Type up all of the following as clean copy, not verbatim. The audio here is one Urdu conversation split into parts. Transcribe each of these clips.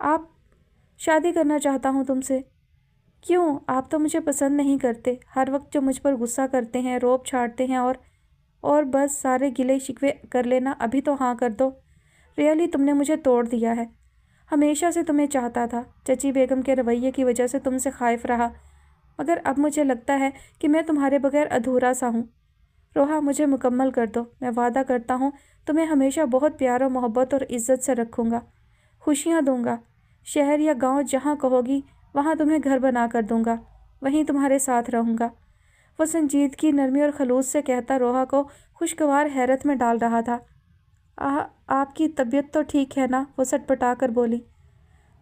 آپ شادی کرنا چاہتا ہوں تم سے۔ کیوں؟ آپ تو مجھے پسند نہیں کرتے، ہر وقت جو مجھ پر غصہ کرتے ہیں، روب چھاڑتے ہیں اور بس سارے گلے شکوے کر لینا۔ ابھی تو ہاں کر دو۔ ریئلی تم نے مجھے توڑ دیا ہے۔ ہمیشہ سے تمہیں چاہتا تھا، چچی بیگم کے رویے کی وجہ سے تم سے خائف رہا، مگر اب مجھے لگتا ہے کہ میں تمہارے بغیر ادھورا سا ہوں۔ روحا مجھے مکمل کر دو، میں وعدہ کرتا ہوں تمہیں ہمیشہ بہت پیار و محبت اور عزت سے رکھوں گا، خوشیاں دوں گا، شہر یا گاؤں جہاں کہو گی وہاں تمہیں گھر بنا کر دوں گا، وہیں تمہارے ساتھ رہوں گا۔ وہ سنجیدگی، نرمی اور خلوص سے کہتا روحا کو خوشگوار حیرت میں ڈال رہا تھا۔ آپ کی طبیعت تو ٹھیک ہے نا؟ وہ سٹ پٹا کر بولی۔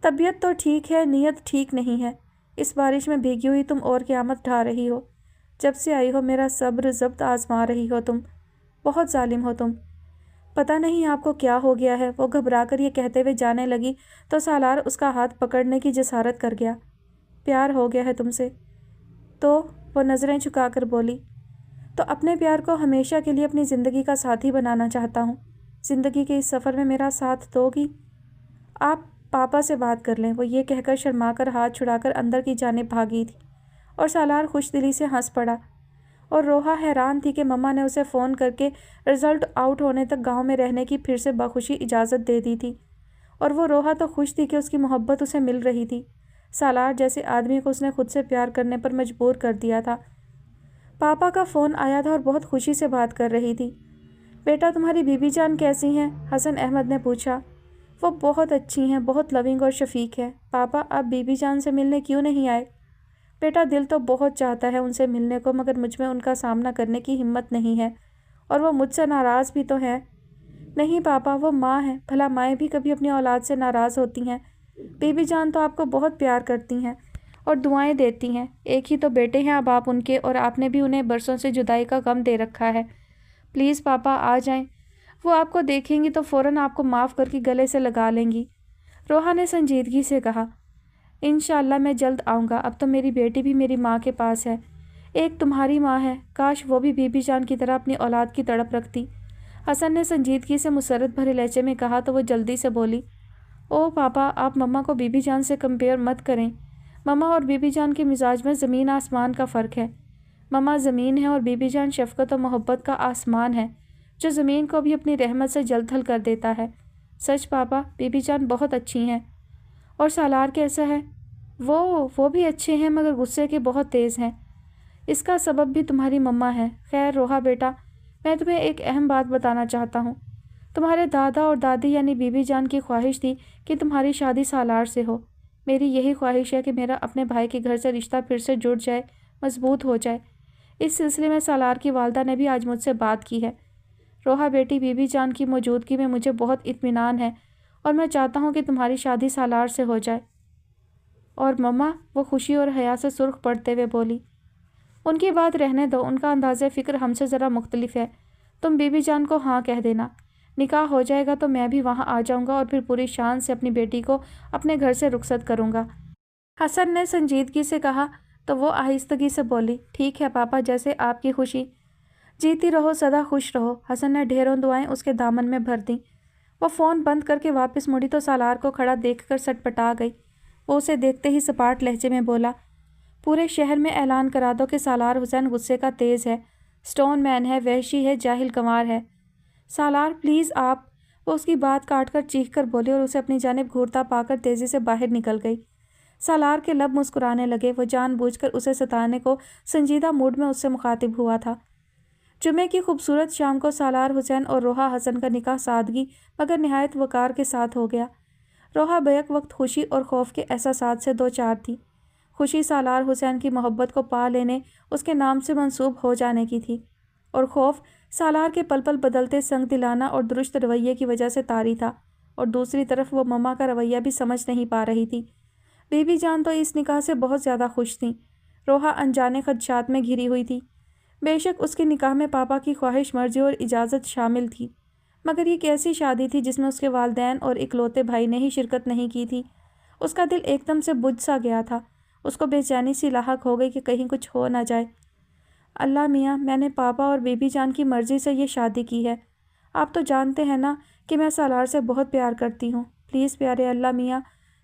طبیعت تو ٹھیک ہے، نیت ٹھیک نہیں ہے۔ اس بارش میں بھیگی ہوئی تم اور قیامت ڈھا رہی ہو۔ جب سے آئی ہو میرا صبر ضبط آزما رہی ہو تم، بہت ظالم ہو تم۔ پتہ نہیں آپ کو کیا ہو گیا ہے۔ وہ گھبرا کر یہ کہتے ہوئے جانے لگی تو سالار اس کا ہاتھ پکڑنے کی جسارت کر گیا۔ پیار ہو گیا ہے تم سے تو؟ وہ نظریں جھکا کر بولی۔ تو اپنے پیار کو ہمیشہ کے لیے اپنی زندگی کا ساتھی بنانا چاہتا ہوں۔ زندگی کے اس سفر میں میرا ساتھ دو گی؟ آپ پاپا سے بات کر لیں۔ وہ یہ کہہ کر شرما کر ہاتھ چھڑا کر اندر کی جانب بھاگی تھی اور سالار خوش دلی سے ہنس پڑا، اور روحا حیران تھی کہ مما نے اسے فون کر کے رزلٹ آؤٹ ہونے تک گاؤں میں رہنے کی پھر سے بخوشی اجازت دے دی تھی، اور وہ روحا تو خوش تھی کہ اس کی محبت اسے مل رہی تھی۔ سالار جیسے آدمی کو اس نے خود سے پیار کرنے پر مجبور کر دیا تھا۔ پاپا کا فون آیا تھا اور بہت خوشی سے بات کر رہی تھی۔ بیٹا تمہاری بیوی جان کیسی ہیں؟ حسن احمد نے پوچھا۔ وہ بہت اچھی ہیں، بہت لونگ اور شفیق ہے۔ پاپا آپ بیوی جان سے ملنے کیوں نہیں آئے؟ بیٹا دل تو بہت چاہتا ہے ان سے ملنے کو، مگر مجھ میں ان کا سامنا کرنے کی ہمت نہیں ہے، اور وہ مجھ سے ناراض بھی تو ہیں۔ نہیں پاپا، وہ ماں ہیں، بھلا مائیں بھی کبھی اپنی اولاد سے ناراض ہوتی ہیں؟ بیوی جان تو آپ کو بہت پیار کرتی ہیں اور دعائیں دیتی ہیں۔ ایک ہی تو بیٹے ہیں اب آپ ان کے، اور آپ نے بھی انہیں برسوں سے جدائی کا غم دے رکھا ہے۔ پلیز پاپا آ جائیں، وہ آپ کو دیکھیں گی تو فوراً آپ کو معاف کر کے گلے سے لگا لیں گی۔ روحا نے سنجیدگی سے کہا۔ انشاءاللہ میں جلد آؤں گا، اب تو میری بیٹی بھی میری ماں کے پاس ہے، ایک تمہاری ماں ہے، کاش وہ بھی بیوی جان کی طرح اپنی اولاد کی تڑپ رکھتی۔ حسن نے سنجیدگی سے مسرت بھرے لہجے میں کہا تو وہ جلدی سے بولی، او پاپا آپ مما کو بیوی جان سے کمپیئر مت کریں، مما اور بیوی جان کے مزاج میں زمین آسمان کا فرق ہے۔ مما زمین ہے اور بیوی جان شفقت و محبت کا آسمان ہے، جو زمین کو بھی اپنی رحمت سے جل تھل کر دیتا ہے۔ سچ پاپا، بیوی جان بہت اچھی ہیں۔ اور سالار کیسا ہے؟ وہ بھی اچھے ہیں، مگر غصے کے بہت تیز ہیں۔ اس کا سبب بھی تمہاری مما ہے۔ خیر روحا بیٹا، میں تمہیں ایک اہم بات بتانا چاہتا ہوں۔ تمہارے دادا اور دادی یعنی بیوی جان کی خواہش تھی کہ تمہاری شادی سالار سے ہو۔ میری یہی خواہش ہے کہ میرا اپنے بھائی کے گھر سے رشتہ پھر سے جڑ جائے، مضبوط ہو جائے۔ اس سلسلے میں سالار کی والدہ نے بھی آج مجھ سے بات کی ہے۔ روحا بیٹی، بیوی جان کی موجودگی میں مجھے بہت اطمینان ہے، اور میں چاہتا ہوں کہ تمہاری شادی سالار سے ہو جائے۔ اور مما؟ وہ خوشی اور حیا سے سرخ پڑتے ہوئے بولی۔ ان کی بات رہنے دو، ان کا انداز فکر ہم سے ذرا مختلف ہے۔ تم بیوی جان کو ہاں کہہ دینا، نکاح ہو جائے گا تو میں بھی وہاں آ جاؤں گا اور پھر پوری شان سے اپنی بیٹی کو اپنے گھر سے رخصت کروں گا۔ حسن نے سنجیدگی سے کہا تو وہ آہستگی سے بولی، ٹھیک ہے پاپا، جیسے آپ کی خوشی۔ جیتی رہو، سدا خوش رہو۔ حسن نے ڈھیروں دعائیں اس کے دامن میں بھر دیں۔ وہ فون بند کر کے واپس مڑی تو سالار کو کھڑا دیکھ کر سٹ پٹا گئی۔ وہ اسے دیکھتے ہی سپاٹ لہجے میں بولا، پورے شہر میں اعلان کرا دو کہ سالار حسین غصے کا تیز ہے، سٹون مین ہے، وحشی ہے، جاہل گنوار ہے۔ سالار پلیز آپ، وہ اس کی بات کاٹ کر چیخ کر بولی اور اسے اپنی جانب گھورتا پا کر تیزی سے باہر نکل گئی۔ سالار کے لب مسکرانے لگے، وہ جان بوجھ کر اسے ستانے کو سنجیدہ موڈ میں اس سے مخاطب ہوا تھا۔ جمعے کی خوبصورت شام کو سالار حسین اور روحا حسن کا نکاح سادگی مگر نہایت وقار کے ساتھ ہو گیا۔ روحا بیک وقت خوشی اور خوف کے احساسات سے دو چار تھی۔ خوشی سالار حسین کی محبت کو پا لینے، اس کے نام سے منسوب ہو جانے کی تھی، اور خوف سالار کے پل پل بدلتے سنگ دلانہ اور درست رویے کی وجہ سے طاری تھا، اور دوسری طرف وہ مما کا رویہ بھی سمجھ نہیں پا رہی تھی۔ بیوی جان تو اس نکاح سے بہت زیادہ خوش تھیں۔ روحا انجانے خدشات میں گھری ہوئی تھی۔ بے شک اس کے نکاح میں پاپا کی خواہش، مرضی اور اجازت شامل تھی، مگر یہ کیسی شادی تھی جس میں اس کے والدین اور اکلوتے بھائی نے ہی شرکت نہیں کی تھی۔ اس کا دل ایک دم سے بجھ سا گیا تھا۔ اس کو بے چینی سی لاحق ہو گئی کہ کہیں کچھ ہو نہ جائے۔ اللہ میاں، میں نے پاپا اور بیبی جان کی مرضی سے یہ شادی کی ہے۔ آپ تو جانتے ہیں نا کہ میں سالار سے بہت پیار کرتی ہوں۔ پلیز پیارے اللہ میاں،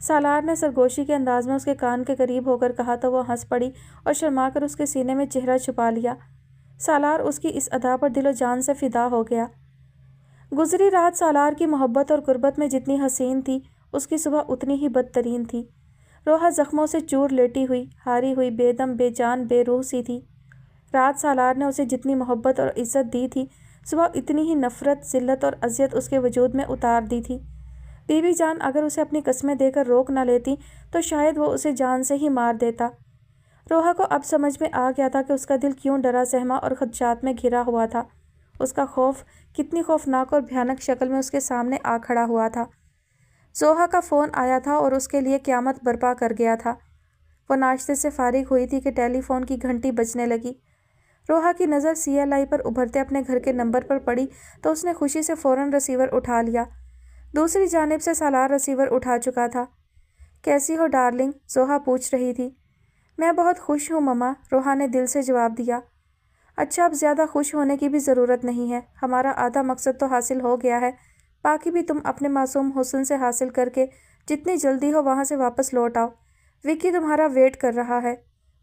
سالار نے سرگوشی کے انداز میں اس کے کان کے قریب ہو کر کہا تو وہ ہنس پڑی اور شرما کر اس کے سینے میں چہرہ چھپا لیا۔ سالار اس کی اس ادا پر دل و جان سے فدا ہو گیا۔ گزری رات سالار کی محبت اور قربت میں جتنی حسین تھی، اس کی صبح اتنی ہی بدترین تھی۔ روحا زخموں سے چور لیٹی ہوئی، ہاری ہوئی، بے دم، بے جان، بے روح سی تھی۔ رات سالار نے اسے جتنی محبت اور عزت دی تھی، صبح اتنی ہی نفرت، ذلت اور اذیت اس کے وجود میں اتار دی تھی۔ بی بی جان اگر اسے اپنی قسمیں دے کر روک نہ لیتی تو شاید وہ اسے جان سے ہی مار دیتا۔ روحا کو اب سمجھ میں آ گیا تھا کہ اس کا دل کیوں ڈرا سہما اور خدشات میں گھرا ہوا تھا۔ اس کا خوف کتنی خوفناک اور بھیانک شکل میں اس کے سامنے آ کھڑا ہوا تھا۔ زوہا کا فون آیا تھا اور اس کے لیے قیامت برپا کر گیا تھا۔ وہ ناشتے سے فارغ ہوئی تھی کہ ٹیلی فون کی گھنٹی بجنے لگی۔ روحا کی نظر CLI پر ابھرتے اپنے گھر کے نمبر پر پڑی تو اس نے خوشی سے فوراً ریسیور اٹھا لیا۔ دوسری جانب سے سالار ریسیور اٹھا چکا تھا۔ کیسی ہو ڈارلنگ؟ زوہا پوچھ رہی تھی۔ میں بہت خوش ہوں مما، روحا نے دل سے جواب دیا۔ اچھا، اب زیادہ خوش ہونے کی بھی ضرورت نہیں ہے، ہمارا آدھا مقصد تو حاصل ہو گیا ہے، باقی بھی تم اپنے معصوم حسن سے حاصل کر کے جتنی جلدی ہو وہاں سے واپس لوٹ آؤ۔ وکی تمہارا ویٹ کر رہا ہے۔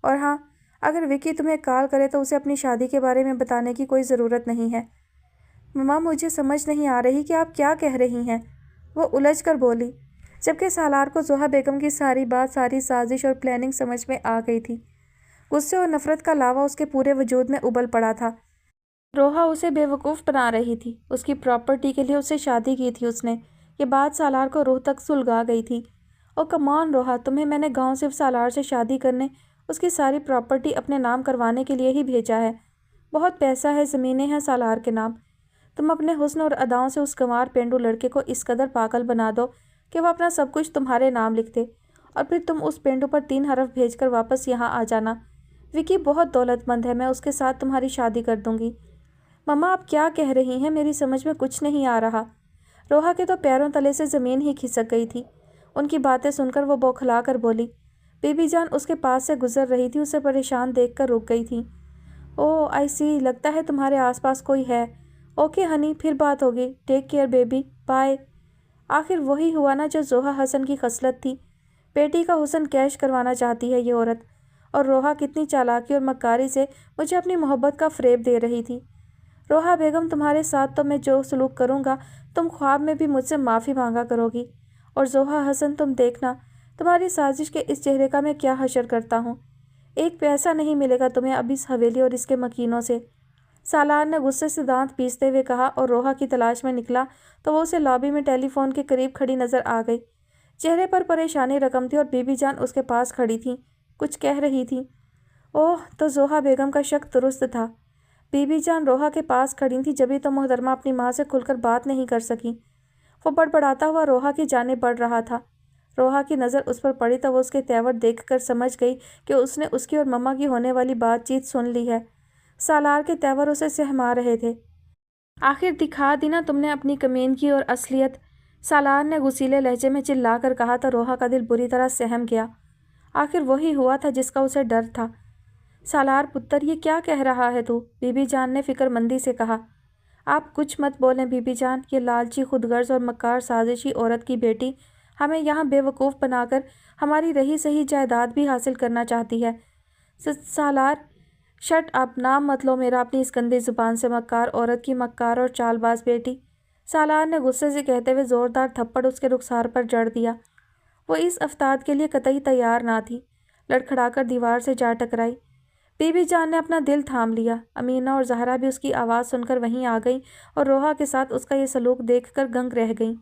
اور ہاں، اگر وکی تمہیں کال کرے تو اسے اپنی شادی کے بارے میں بتانے کی کوئی ضرورت نہیں ہے۔ مما مجھے سمجھ نہیں آ رہی کہ آپ کیا کہہ رہی ہیں، وہ الجھ کر بولی، جبکہ سالار کو زوہا بیگم کی ساری بات، ساری سازش اور پلاننگ سمجھ میں آ گئی تھی۔ غصے اور نفرت کا لاوا اس کے پورے وجود میں ابل پڑا تھا۔ روحا اسے بے وقوف بنا رہی تھی، اس کی پراپرٹی کے لیے اس سے شادی کی تھی اس نے، یہ بات سالار کو روح تک سلگا گئی تھی۔ او کمان روحا، تمہیں میں نے گاؤں صرف سالار سے شادی کرنے، اس کی ساری پراپرٹی اپنے نام کروانے کے لیے ہی بھیجا ہے۔ بہت پیسہ ہے، زمینیں ہیں سالار کے نام۔ تم اپنے حسن اور اداؤں سے اس گنوار پینڈو لڑکے کو اس قدر پاگل بنا دو کہ وہ اپنا سب کچھ تمہارے نام لکھ دے، اور پھر تم اس پینڈو پر 3 حرف بھیج کر واپس یہاں آ جانا۔ وکی بہت دولت مند ہے، میں اس کے ساتھ تمہاری شادی کر دوں گی۔ مما آپ کیا کہہ رہی ہیں؟ میری سمجھ میں کچھ نہیں آ رہا۔ روحا کے تو پیروں تلے سے زمین ہی کھسک گئی تھی۔ ان کی باتیں سن کر وہ بوکھلا کر بولی۔ بی بی جان اس کے پاس سے گزر رہی تھی، اسے پریشان دیکھ کر رک گئی تھی۔ او آئی سی، لگتا ہے تمہارے آس پاس کوئی ہے۔ اوکے ہنی، پھر بات ہوگی، ٹیک کیئر بیبی، بائے۔ آخر وہی ہوا نا جو زوہا حسن کی خصلت تھی، بیٹی کا حسن کیش کروانا چاہتی ہے یہ عورت، اور روحا کتنی چالاکی اور مکاری سے مجھے اپنی محبت کا فریب دے رہی تھی۔ روحا بیگم تمہارے ساتھ تو میں جو سلوک کروں گا تم خواب میں بھی مجھ سے معافی مانگا کرو گی، اور زوہا حسن تم دیکھنا تمہاری سازش کے اس چہرے کا میں کیا حشر کرتا ہوں۔ ایک پیسہ نہیں ملے گا تمہیں اب اس حویلی اور اس کے مکینوں سے۔ سالار نے غصے سے دانت پیستے ہوئے کہا اور روحا کی تلاش میں نکلا تو وہ اسے لابی میں ٹیلی فون کے قریب کھڑی نظر آ گئی۔ چہرے پر پریشانی رقم تھی اور بی بی جان اس کے پاس کھڑی تھی، کچھ کہہ رہی تھی۔ اوہ، تو زوہا بیگم کا شک درست تھا۔ بی بی جان روحا کے پاس کھڑی تھی، جبھی تو محترمہ اپنی ماں سے کھل کر بات نہیں کر سکی۔ وہ بڑبڑاتا ہوا روحا کی جانب بڑھ رہا تھا۔ روحا کی نظر اس پر پڑی تو وہ اس کے تیور دیکھ کر سمجھ گئی کہ اس نے اس کی اور مما کی ہونے والی بات چیت سن لی ہے۔ سالار کے تیور اسے سہما رہے تھے۔ آخر دکھا دی نا تم نے اپنی کمینگی اور اصلیت، سالار نے غصیلے لہجے میں چلا کر کہا تو روحا کا دل بری طرح سہم گیا۔ آخر وہی ہوا تھا جس کا اسے ڈر تھا۔ سالار پتر، یہ کیا کہہ رہا ہے تو؟ بی بی جان نے فکر مندی سے کہا۔ آپ کچھ مت بولیں بی بی جان، یہ لالچی، خود غرض اور مکار سازشی عورت کی بیٹی ہمیں یہاں بے وقوف بنا کر ہماری رہی سہی جائیداد بھی حاصل کرنا چاہتی ہے۔ سالار شٹ اپ، نام مت لو میرا اپنی اس گندی زبان سے، مکار عورت کی مکار اور چال باز بیٹی۔ سالار نے غصے سے کہتے ہوئے زوردار تھپڑ اس کے رخسار پر جڑ دیا۔ وہ اس افتاد کے لیے قطعی تیار نہ تھی، لڑکھڑا کر دیوار سے جا ٹکرائی۔ بی بی جان نے اپنا دل تھام لیا۔ امینا اور زہرا بھی اس کی آواز سن کر وہیں آ گئیں اور روحا کے ساتھ اس کا یہ سلوک دیکھ کر دنگ رہ گئیں۔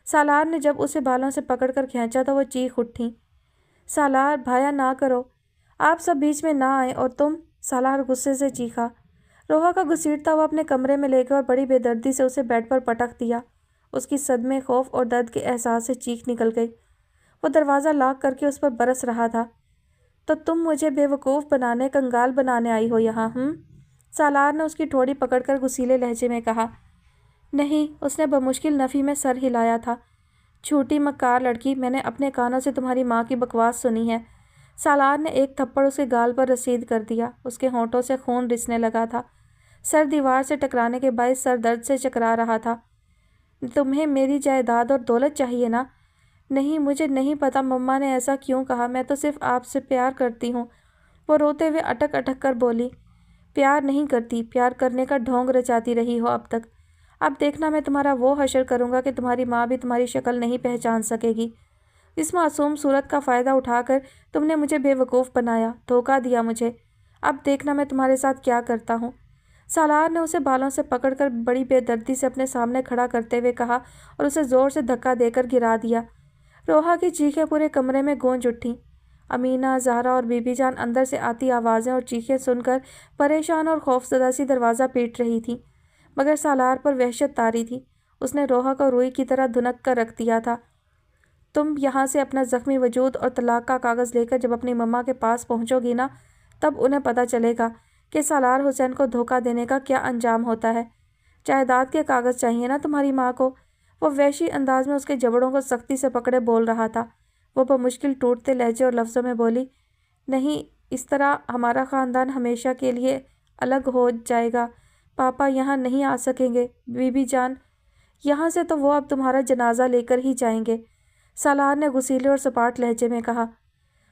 سالار نے جب اسے بالوں سے پکڑ کر کھینچا تو وہ چیخ اٹھیں۔ سالار بھایا نہ کرو، آپ سب بیچ میں نہ آئیں، اور تم، سالار غصے سے چیخا۔ روحا کا گھسیٹتا ہوا اپنے کمرے میں لے گیا اور بڑی بے دردی سے اسے بیڈ پر پٹک دیا۔ اس کی صدمے، خوف اور درد کے احساس سے چیخ نکل گئی۔ وہ دروازہ لاک کر کے اس پر برس رہا تھا۔ تو تم مجھے بے وقوف بنانے، کنگال بنانے آئی ہو یہاں، سالار نے اس کی ٹھوڑی پکڑ کر غصیلے لہجے میں کہا۔ نہیں، اس نے بمشکل نفی میں سر ہلایا تھا۔ جھوٹی مکار لڑکی، میں نے اپنے کانوں سے تمہاری ماں کی بکواس سنی ہے۔ سالار نے ایک تھپڑ اس کے گال پر رسید کر دیا۔ اس کے ہونٹوں سے خون رسنے لگا تھا۔ سر دیوار سے ٹکرانے کے باعث سر درد سے چکرا رہا تھا۔ تمہیں میری جائیداد اور دولت چاہیے نا؟ نہیں، مجھے نہیں پتا مما نے ایسا کیوں کہا، میں تو صرف آپ سے پیار کرتی ہوں۔ وہ روتے ہوئے اٹک اٹک کر بولی، پیار نہیں کرتی، پیار کرنے کا ڈھونگ رچاتی رہی ہو اب تک۔ اب دیکھنا میں تمہارا وہ حشر کروں گا کہ تمہاری ماں بھی تمہاری شکل نہیں پہچان سکے گی۔ اس معصوم صورت کا فائدہ اٹھا کر تم نے مجھے بے وقوف بنایا، دھوکہ دیا مجھے۔ اب دیکھنا میں تمہارے ساتھ کیا کرتا ہوں۔ سالار نے اسے بالوں سے پکڑ کر بڑی بے دردی سے اپنے سامنے کھڑا کرتے ہوئے کہا اور اسے زور سے دھکا دے کر گرا دیا۔ روحا کی چیخیں پورے کمرے میں گونج اٹھیں۔ امینہ، زہرا اور بی بی جان اندر سے آتی آوازیں اور چیخیں سن کر پریشان اور خوفزدہ سی دروازہ پیٹ رہی تھیں، مگر سالار پر وحشت طاری تھی۔ اس نے روحا کو روئی کی طرح دھنک کر رکھ دیا تھا۔ تم یہاں سے اپنا زخمی وجود اور طلاق کا کاغذ لے کر جب اپنی مما کے پاس پہنچو گی نا، تب انہیں پتہ چلے گا کہ سالار حسین کو دھوکہ دینے کا کیا انجام ہوتا ہے۔ جائیداد کے کاغذ چاہیے نا تمہاری ماں کو؟ وہ وحشی انداز میں اس کے جبڑوں کو سختی سے پکڑے بول رہا تھا۔ وہ بمشکل ٹوٹتے لہجے اور لفظوں میں بولی، نہیں، اس طرح ہمارا خاندان ہمیشہ کے لیے الگ ہو جائے گا۔ پاپا یہاں نہیں آ سکیں گے، بی بی جان یہاں سے تو وہ اب تمہارا جنازہ لے کر ہی جائیں گے، سالار نے غصیلے اور سپاٹ لہجے میں کہا۔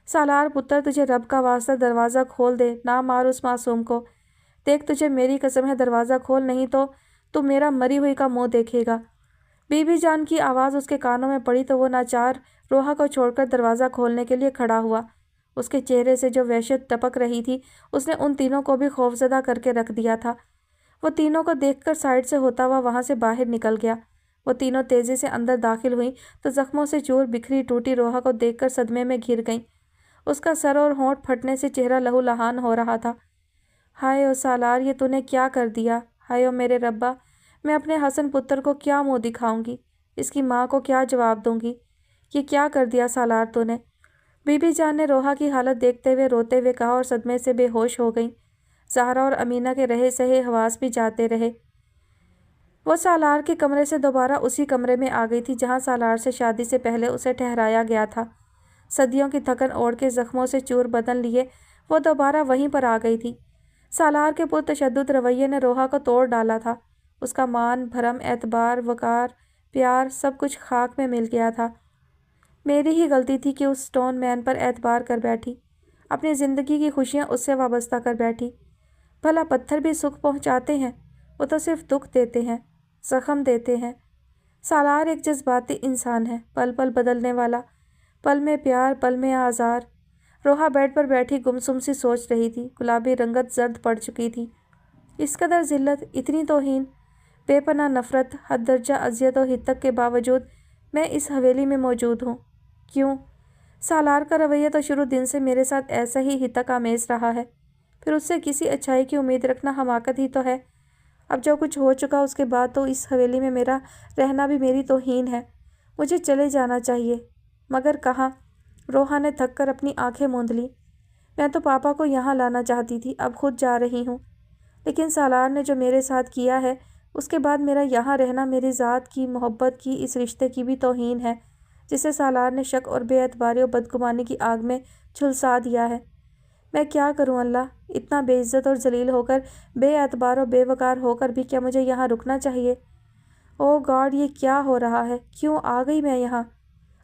سالار پتر، تجھے رب کا واسطہ دروازہ کھول دے، نہ مار اس معصوم کو۔ دیکھ، تجھے میری قسم ہے دروازہ کھول، نہیں تو میرا مری ہوئی کا منہ دیکھے گا۔ بی بی جان کی آواز اس کے کانوں میں پڑی تو وہ ناچار روحا کو چھوڑ کر دروازہ کھولنے کے لیے کھڑا ہوا۔ اس کے چہرے سے جو وحشت ٹپک رہی تھی، اس نے ان تینوں کو بھی خوفزدہ کر کے رکھ دیا تھا۔ وہ تینوں کو دیکھ کر سائڈ سے ہوتا ہوا وہاں سے باہر نکل گیا۔ وہ تینوں تیزی سے اندر داخل ہوئیں تو زخموں سے چور بکھری ٹوٹی روحا کو دیکھ کر صدمے میں گر گئیں۔ اس کا سر اور ہونٹ پھٹنے سے چہرہ لہو لہان ہو رہا تھا۔ ہائے او سالار، یہ تو نے کیا کر دیا؟ ہائے او میرے ربا، میں اپنے حسن پتر کو کیا منہ دکھاؤں گی؟ اس کی ماں کو کیا جواب دوں گی؟ یہ کیا کر دیا سالار تو نے؟ بی بی جان نے روحا کی حالت دیکھتے ہوئے روتے ہوئے کہا اور صدمے سے بے ہوش ہو گئیں۔ زہرا اور امینہ کے رہے سہے حواس بھی جاتے رہے۔ وہ سالار کے کمرے سے دوبارہ اسی کمرے میں آ گئی تھی جہاں سالار سے شادی سے پہلے اسے ٹھہرایا گیا تھا۔ صدیوں کی تھکن اوڑھ کے زخموں سے چور بدن لیے وہ دوبارہ وہیں پر آ گئی تھی۔ سالار کے پرتشدد رویے نے روحا کو توڑ ڈالا تھا۔ اس کا مان، بھرم، اعتبار، وقار، پیار، سب کچھ خاک میں مل گیا تھا۔ میری ہی غلطی تھی کہ اس سٹون مین پر اعتبار کر بیٹھی، اپنی زندگی کی خوشیاں اس سے وابستہ کر بیٹھی۔ بھلا پتھر بھی سکھ پہنچاتے ہیں؟ وہ تو صرف دکھ دیتے ہیں، زخم دیتے ہیں۔ سالار ایک جذباتی انسان ہے، پل پل بدلنے والا، پل میں پیار، پل میں آزار۔ روحا بیڈ پر بیٹھی گمسم سی سوچ رہی تھی۔ گلابی رنگت زرد پڑ چکی تھی۔ اس قدر ذلت، اتنی توہین، بے پناہ نفرت، حد درجہ اذیت و ہتک کے باوجود میں اس حویلی میں موجود ہوں۔ کیوں؟ سالار کا رویہ تو شروع دن سے میرے ساتھ ایسا ہی ہتک آمیز رہا ہے، پھر اس سے کسی اچھائی کی امید رکھنا حماقت ہی تو ہے۔ اب جو کچھ ہو چکا اس کے بعد تو اس حویلی میں میرا رہنا بھی میری توہین ہے۔ مجھے چلے جانا چاہیے، مگر کہاں؟ روحا نے تھک کر اپنی آنکھیں موند لیں۔ میں تو پاپا کو یہاں لانا چاہتی تھی، اب خود جا رہی ہوں، لیکن سالار نے جو میرے ساتھ کیا ہے اس کے بعد میرا یہاں رہنا میری ذات کی، محبت کی، اس رشتے کی بھی توہین ہے جسے سالار نے شک اور بے اعتباری اور بدگمانی کی آگ میں جھلسا دیا ہے۔ میں کیا کروں اللہ؟ اتنا بے عزت اور ذلیل ہو کر، بے اعتبار اور بے وقار ہو کر بھی کیا مجھے یہاں رکنا چاہیے؟ او گاڈ، یہ کیا ہو رہا ہے؟ کیوں آ گئی میں یہاں؟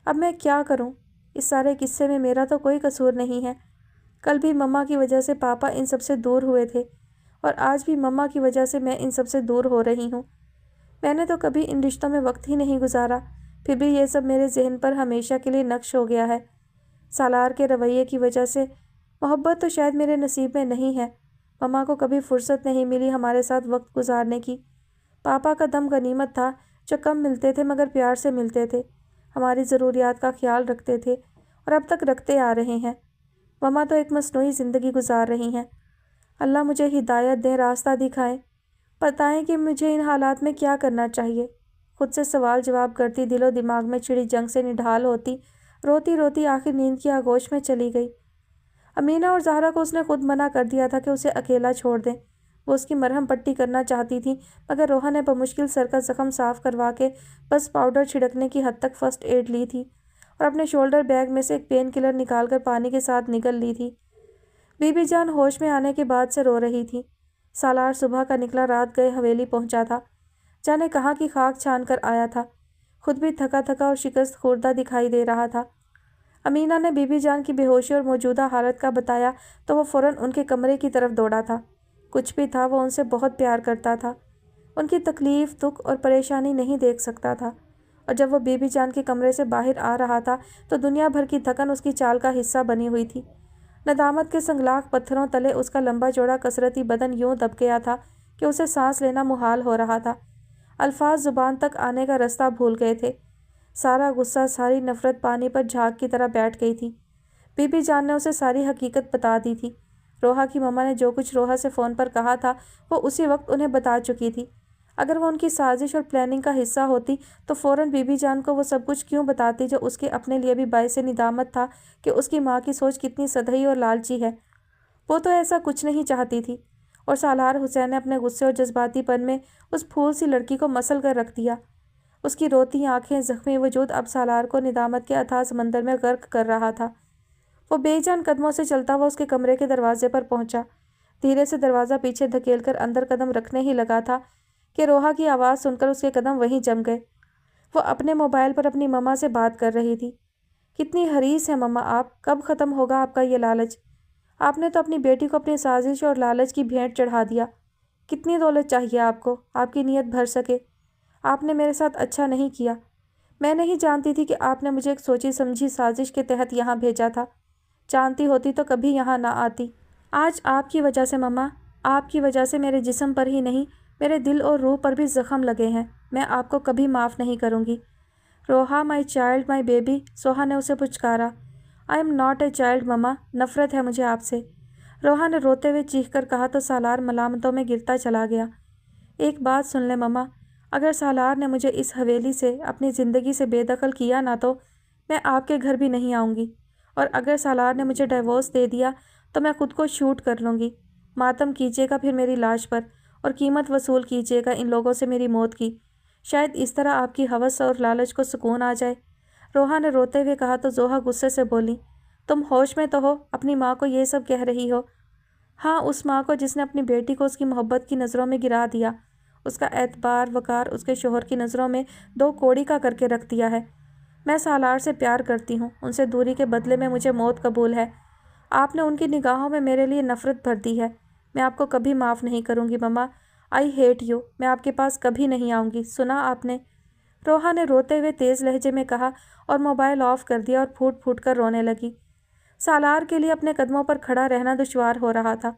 اب میں کیا کروں؟ اس سارے قصے میں میرا تو کوئی قصور نہیں ہے۔ کل بھی مما کی وجہ سے پاپا ان سب سے دور ہوئے تھے، اور آج بھی مما کی وجہ سے میں ان سب سے دور ہو رہی ہوں۔ میں نے تو کبھی ان رشتوں میں وقت ہی نہیں گزارا، پھر بھی یہ سب میرے ذہن پر ہمیشہ کے لیے نقش ہو گیا ہے۔ سالار کے رویے کی وجہ سے محبت تو شاید میرے نصیب میں نہیں ہے۔ مما کو کبھی فرصت نہیں ملی ہمارے ساتھ وقت گزارنے کی۔ پاپا کا دم غنیمت تھا، جو کم ملتے تھے مگر پیار سے ملتے تھے، ہماری ضروریات کا خیال رکھتے تھے، اور اب تک رکھتے آ رہے ہیں۔ مما تو ایک مصنوعی زندگی گزار رہی ہیں۔ اللہ مجھے ہدایت دیں، راستہ دکھائیں، بتائیں کہ مجھے ان حالات میں کیا کرنا چاہیے۔ خود سے سوال جواب کرتی، دل و دماغ میں چھڑی جنگ سے نڈھال ہوتی، روتی روتی آخر نیند کی آغوش میں چلی گئی۔ امینہ اور زہرا کو اس نے خود منع کر دیا تھا کہ اسے اکیلا چھوڑ دیں۔ وہ اس کی مرہم پٹی کرنا چاہتی تھی، مگر روحا نے بمشکل سر کا زخم صاف کروا کے بس پاؤڈر چھڑکنے کی حد تک فرسٹ ایڈ لی تھی، اور اپنے شولڈر بیگ میں سے ایک پین کلر نکال کر پانی کے ساتھ نگل لی تھی۔ بی بی جان ہوش میں آنے کے بعد سے رو رہی تھی۔ سالار صبح کا نکلا رات گئے حویلی پہنچا تھا، جانے کہاں کی خاک چھان کر آیا تھا۔ خود بھی تھکا تھکا اور شکست خوردہ دکھائی دے رہا تھا۔ امینہ نے بی بی جان کی بے ہوشی اور موجودہ حالت کا بتایا تو وہ فوراً ان کے کمرے کی طرف دوڑا تھا۔ کچھ بھی تھا، وہ ان سے بہت پیار کرتا تھا، ان کی تکلیف، دکھ اور پریشانی نہیں دیکھ سکتا تھا، اور جب وہ بی بی جان کے کمرے سے باہر آ رہا تھا تو دنیا بھر کی تھکن اس کی چال کا حصہ بنی ہوئی تھی۔ ندامت کے سنگلاخ پتھروں تلے اس کا لمبا چوڑا کسرتی بدن یوں دب گیا تھا کہ اسے سانس لینا محال ہو رہا تھا۔ الفاظ زبان تک آنے کا رستہ بھول گئے تھے۔ سارا غصہ، ساری نفرت پانی پر جھاگ کی طرح بیٹھ گئی تھی۔ بی بی جان نے اسے ساری حقیقت بتا دی تھی۔ روحا کی مما نے جو کچھ روحا سے فون پر کہا تھا وہ اسی وقت انہیں بتا چکی تھی۔ اگر وہ ان کی سازش اور پلاننگ کا حصہ ہوتی تو فوراً بی بی جان کو وہ سب کچھ کیوں بتاتی، جو اس کے اپنے لیے بھی باعث ندامت تھا کہ اس کی ماں کی سوچ کتنی سدھئی اور لالچی ہے۔ وہ تو ایسا کچھ نہیں چاہتی تھی، اور سالار حسین نے اپنے غصے اور جذباتی پن میں اس پھول سی لڑکی کو مسل کر رکھ دیا۔ اس کی روتی آنکھیں، زخمی وجود اب سالار کو ندامت کے اتھاہ سمندر میں غرق کر رہا تھا۔ وہ بے جان قدموں سے چلتا ہوا اس کے کمرے کے دروازے پر پہنچا۔ دھیرے سے دروازہ پیچھے دھکیل کر اندر قدم رکھنے ہی لگا تھا کہ روحا کی آواز سن کر اس کے قدم وہیں جم گئے۔ وہ اپنے موبائل پر اپنی مما سے بات کر رہی تھی۔ کتنی حریص ہیں مما آپ، کب ختم ہوگا آپ کا یہ لالچ؟ آپ نے تو اپنی بیٹی کو اپنی سازش اور لالچ کی بھیٹ چڑھا دیا۔ کتنی دولت چاہیے آپ کو، آپ کی نیت بھر سکے؟ آپ نے میرے ساتھ اچھا نہیں کیا۔ میں نہیں جانتی تھی کہ آپ نے مجھے ایک سوچی سمجھی سازش کے تحت یہاں بھیجا تھا۔ جانتی ہوتی تو کبھی یہاں نہ آتی۔ آج آپ کی وجہ سے مما، آپ کی وجہ سے میرے جسم پر ہی نہیں، میرے دل اور روح پر بھی زخم لگے ہیں۔ میں آپ کو کبھی معاف نہیں کروں گی۔ روحا، my child, my baby, Soha نے اسے پچکارا۔ I am not a child mama, نفرت ہے مجھے آپ سے، روحا نے روتے ہوئے چیخ کر کہا تو سالار ملامتوں میں گرتا چلا گیا۔ ایک بات سن لیں مما، اگر سالار نے مجھے اس حویلی سے، اپنی زندگی سے بے دخل کیا نہ تو میں آپ کے گھر بھی نہیں آؤں گی، اور اگر سالار نے مجھے ڈیورس دے دیا تو میں خود کو شوٹ کر لوں گی۔ ماتم کیجیے گا پھر میری لاش پر، اور قیمت وصول کیجیے گا ان لوگوں سے میری موت کی۔ شاید اس طرح آپ کی ہوس اور لالچ کو سکون آ جائے۔ روحا نے روتے ہوئے کہا تو زوہا غصے سے بولی، تم ہوش میں تو ہو؟ اپنی ماں کو یہ سب کہہ رہی ہو؟ ہاں، اس ماں کو جس نے اپنی بیٹی کو اس کی محبت کی نظروں میں گرا دیا، اس کا اعتبار وقار اس کے شوہر کی نظروں میں دو کوڑی کا کر کے رکھ دیا ہے۔ میں سالار سے پیار کرتی ہوں، ان سے دوری کے بدلے میں مجھے موت قبول ہے۔ آپ نے ان کی نگاہوں میں میرے لیے نفرت بھر دی ہے۔ میں آپ کو کبھی معاف نہیں کروں گی مما، آئی ہیٹ یو، میں آپ کے پاس کبھی نہیں آؤں گی، سنا آپ نے؟ روحا نے روتے ہوئے تیز لہجے میں کہا اور موبائل آف کر دیا اور پھوٹ پھوٹ کر رونے لگی۔ سالار کے لیے اپنے قدموں پر کھڑا رہنا دشوار ہو رہا تھا۔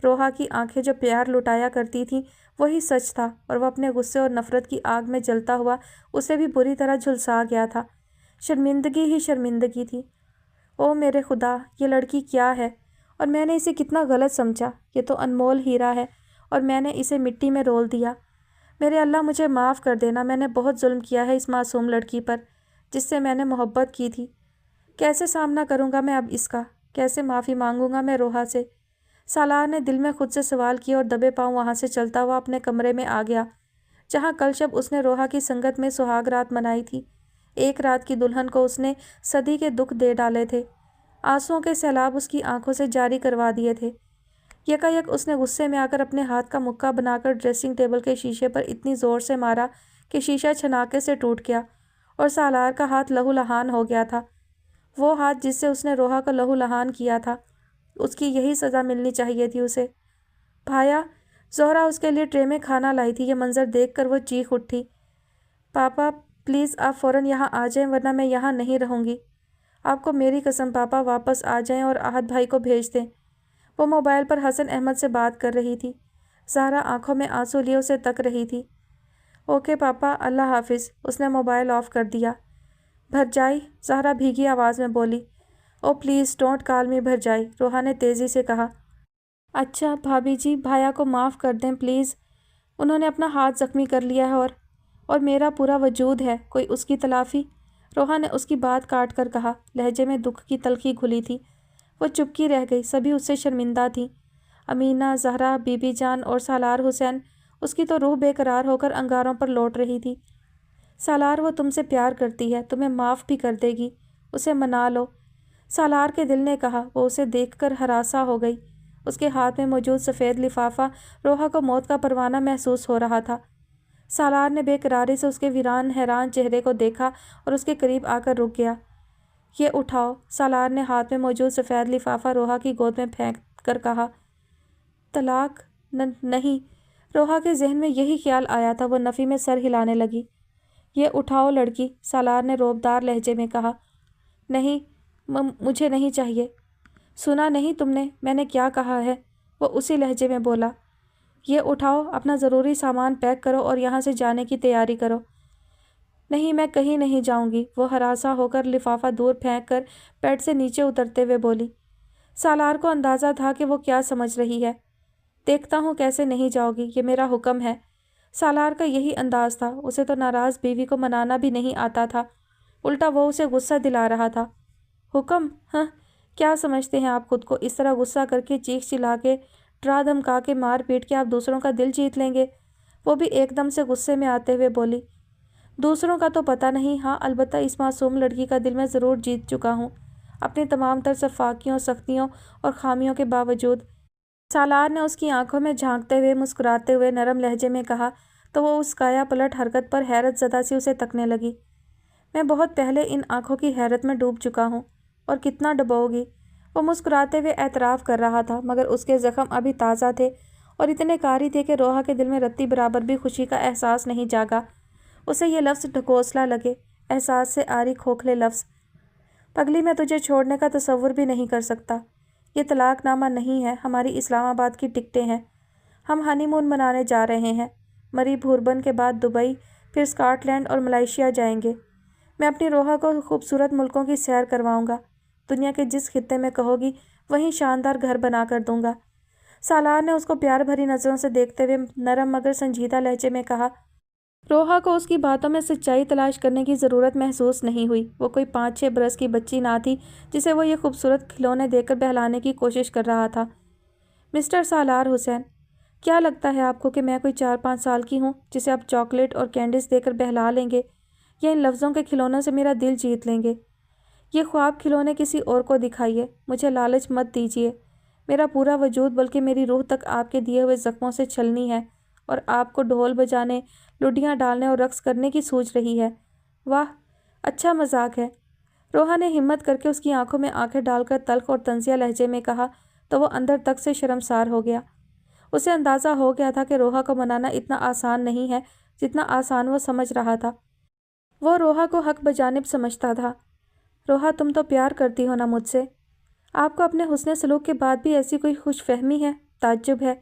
روحا کی آنکھیں جو پیار لٹایا کرتی تھیں وہی سچ تھا، اور وہ اپنے غصے اور نفرت کی آگ میں جلتا ہوا اسے بھی بری طرح جھلسا گیا تھا۔ شرمندگی ہی شرمندگی تھی۔ او میرے خدا، یہ لڑکی کیا ہے، اور میں نے اسے کتنا غلط سمجھا۔ یہ تو انمول ہیرا ہے اور میں نے اسے مٹی میں رول دیا۔ میرے اللہ، مجھے معاف کر دینا، میں نے بہت ظلم کیا ہے اس معصوم لڑکی پر جس سے میں نے محبت کی تھی۔ کیسے سامنا کروں گا میں اب اس کا، کیسے معافی مانگوں گا میں روحا سے؟ سالار نے دل میں خود سے سوال کیا اور دبے پاؤں وہاں سے چلتا ہوا اپنے کمرے میں آ گیا، جہاں کل شب اس نے روحا کی سنگت میں سہاگ رات منائی تھی۔ ایک رات کی دلہن کو اس نے صدی کے دکھ دے ڈالے تھے، آنسوؤں کے سیلاب اس کی آنکھوں سے جاری کروا دیے تھے۔ یکایک اس نے غصے میں آ کر اپنے ہاتھ کا مکہ بنا کر ڈریسنگ ٹیبل کے شیشے پر اتنی زور سے مارا کہ شیشہ چھناکے سے ٹوٹ گیا، اور سالار کا ہاتھ لہو لہان ہو گیا تھا۔ وہ ہاتھ جس سے اس نے روحا کو لہو لہان کیا تھا، اس کی یہی سزا ملنی چاہیے تھی اسے۔ بھایا، زہرا اس کے لیے ٹرے میں کھانا لائی تھی۔ یہ منظر دیکھ کر وہ چیخ اٹھی، پاپا پلیز آپ فوراً یہاں آ جائیں ورنہ میں یہاں نہیں رہوں گی۔ آپ کو میری قسم پاپا، واپس آ جائیں اور احد بھائی کو بھیج دیں۔ وہ موبائل پر حسن احمد سے بات کر رہی تھی۔ زہرا آنکھوں میں آنسو لیے اسے تک رہی تھی۔ اوکے پاپا، اللہ حافظ۔ اس نے موبائل آف کر دیا۔ بھرجائی، زہرا بھیگی آواز میں بولی۔ او پلیز ڈونٹ کال می بھرجائی، روحا نے تیزی سے کہا۔ اچھا بھابھی جی، بھایا کو معاف کر دیں پلیز، انہوں نے اپنا ہاتھ زخمی کر لیا ہے اور میرا پورا وجود ہے، کوئی اس کی تلافی؟ روحا نے اس کی بات کاٹ کر کہا، لہجے میں دکھ کی تلخی گھلی تھی۔ وہ چپکی رہ گئی، سبھی اس سے شرمندہ تھیں۔ امینہ، زہرا، بی بی جان اور سالار حسین۔ اس کی تو روح بے قرار ہو کر انگاروں پر لوٹ رہی تھی۔ سالار، وہ تم سے پیار کرتی ہے، تمہیں معاف بھی کر دے گی، اسے منا لو، سالار کے دل نے کہا۔ وہ اسے دیکھ کر ہراساں ہو گئی۔ اس کے ہاتھ میں موجود سفید لفافہ روحا کو موت کا پروانہ محسوس ہو رہا تھا۔ سالار نے بے قراری سے اس کے ویران حیران چہرے کو دیکھا اور اس کے قریب آ کر رک گیا۔ یہ اٹھاؤ، سالار نے ہاتھ میں موجود سفید لفافہ روحا کی گود میں پھینک کر کہا۔ طلاق؟ نہیں، روحا کے ذہن میں یہی خیال آیا تھا۔ وہ نفی میں سر ہلانے لگی۔ یہ اٹھاؤ لڑکی، سالار نے روبدار لہجے میں کہا۔ نہیں، مجھے نہیں چاہیے۔ سنا نہیں تم نے میں نے کیا کہا ہے؟ وہ اسی لہجے میں بولا۔ یہ اٹھاؤ، اپنا ضروری سامان پیک کرو اور یہاں سے جانے کی تیاری کرو۔ نہیں، میں کہیں نہیں جاؤں گی، وہ ہراساں ہو کر لفافہ دور پھینک کر بیڈ سے نیچے اترتے ہوئے بولی۔ سالار کو اندازہ تھا کہ وہ کیا سمجھ رہی ہے۔ دیکھتا ہوں کیسے نہیں جاؤ گی، یہ میرا حکم ہے۔ سالار کا یہی انداز تھا۔ اسے تو ناراض بیوی کو منانا بھی نہیں آتا تھا، الٹا وہ اسے غصہ دلا رہا تھا۔ حکم؟ ہاں، کیا سمجھتے ہیں آپ خود کو؟ اس طرح غصہ کر کے، چیخ چلا کے، ڈرا دھمکا کے، مار پیٹ کے آپ دوسروں کا دل جیت لیں گے؟ وہ بھی ایک دم سے غصے میں آتے ہوئے بولی۔ دوسروں کا تو پتہ نہیں، ہاں البتہ اس معصوم لڑکی کا دل میں ضرور جیت چکا ہوں، اپنی تمام تر سفاکیوں، سختیوں اور خامیوں کے باوجود۔ سالار نے اس کی آنکھوں میں جھانکتے ہوئے مسکراتے ہوئے نرم لہجے میں کہا تو وہ اس کایا پلٹ حرکت پر حیرت زدہ سی اسے تکنے لگی۔ میں بہت پہلے ان آنکھوں کی حیرت میں ڈوب چکا ہوں۔ اور کتنا ڈبو گی؟ وہ مسکراتے ہوئے اعتراف کر رہا تھا، مگر اس کے زخم ابھی تازہ تھے اور اتنے کاری تھے کہ روحا کے دل میں رتی برابر بھی خوشی کا احساس نہیں جاگا۔ اسے یہ لفظ ڈھکوسلا لگے، احساس سے عاری کھوکھلے لفظ۔ پگلی، میں تجھے چھوڑنے کا تصور بھی نہیں کر سکتا۔ یہ طلاق نامہ نہیں ہے، ہماری اسلام آباد کی ٹکٹیں ہیں۔ ہم ہنی مون منانے جا رہے ہیں۔ مری بھوربن کے بعد دبئی، پھر اسکاٹ لینڈ اور ملائیشیا جائیں گے۔ میں اپنی روحا کو خوبصورت ملکوں کی سیر کرواؤں گا۔ دنیا کے جس خطے میں کہو گی وہیں شاندار گھر بنا کر دوں گا۔ سالار نے اس کو پیار بھری نظروں سے دیکھتے ہوئے نرم مگر سنجیدہ لہجے میں کہا۔ روحا کو اس کی باتوں میں سچائی تلاش کرنے کی ضرورت محسوس نہیں ہوئی۔ وہ کوئی 5-6 برس کی بچی نہ تھی جسے وہ یہ خوبصورت کھلونے دے کر بہلانے کی کوشش کر رہا تھا۔ مسٹر سالار حسین، کیا لگتا ہے آپ کو کہ میں کوئی 4-5 سال کی ہوں جسے آپ چاکلیٹ اور کینڈیز دے کر بہلا لیں گے یا ان لفظوں کے کھلونوں سے میرا دل جیت لیں گے؟ یہ خواب کھلونے کسی اور کو دکھائیے، مجھے لالچ مت دیجیے۔ میرا پورا وجود بلکہ میری روح تک آپ کے دیے ہوئے زخموں سے چھلنی ہے اور آپ کو ڈھول بجانے، لڈیاں ڈالنے اور رقص کرنے کی سوچ رہی ہے۔ واہ، اچھا مذاق ہے۔ روحا نے ہمت کر کے اس کی آنکھوں میں آنکھیں ڈال کر تلخ اور طنزیہ لہجے میں کہا تو وہ اندر تک سے شرمسار ہو گیا۔ اسے اندازہ ہو گیا تھا کہ روحا کو منانا اتنا آسان نہیں ہے جتنا آسان وہ سمجھ رہا تھا۔ وہ روحا کو حق بجانب سمجھتا تھا۔ روحا، تم تو پیار کرتی ہو نا مجھ سے؟ آپ کو اپنے حسن سلوک کے بعد بھی ایسی کوئی خوش فہمی ہے؟ تعجب ہے۔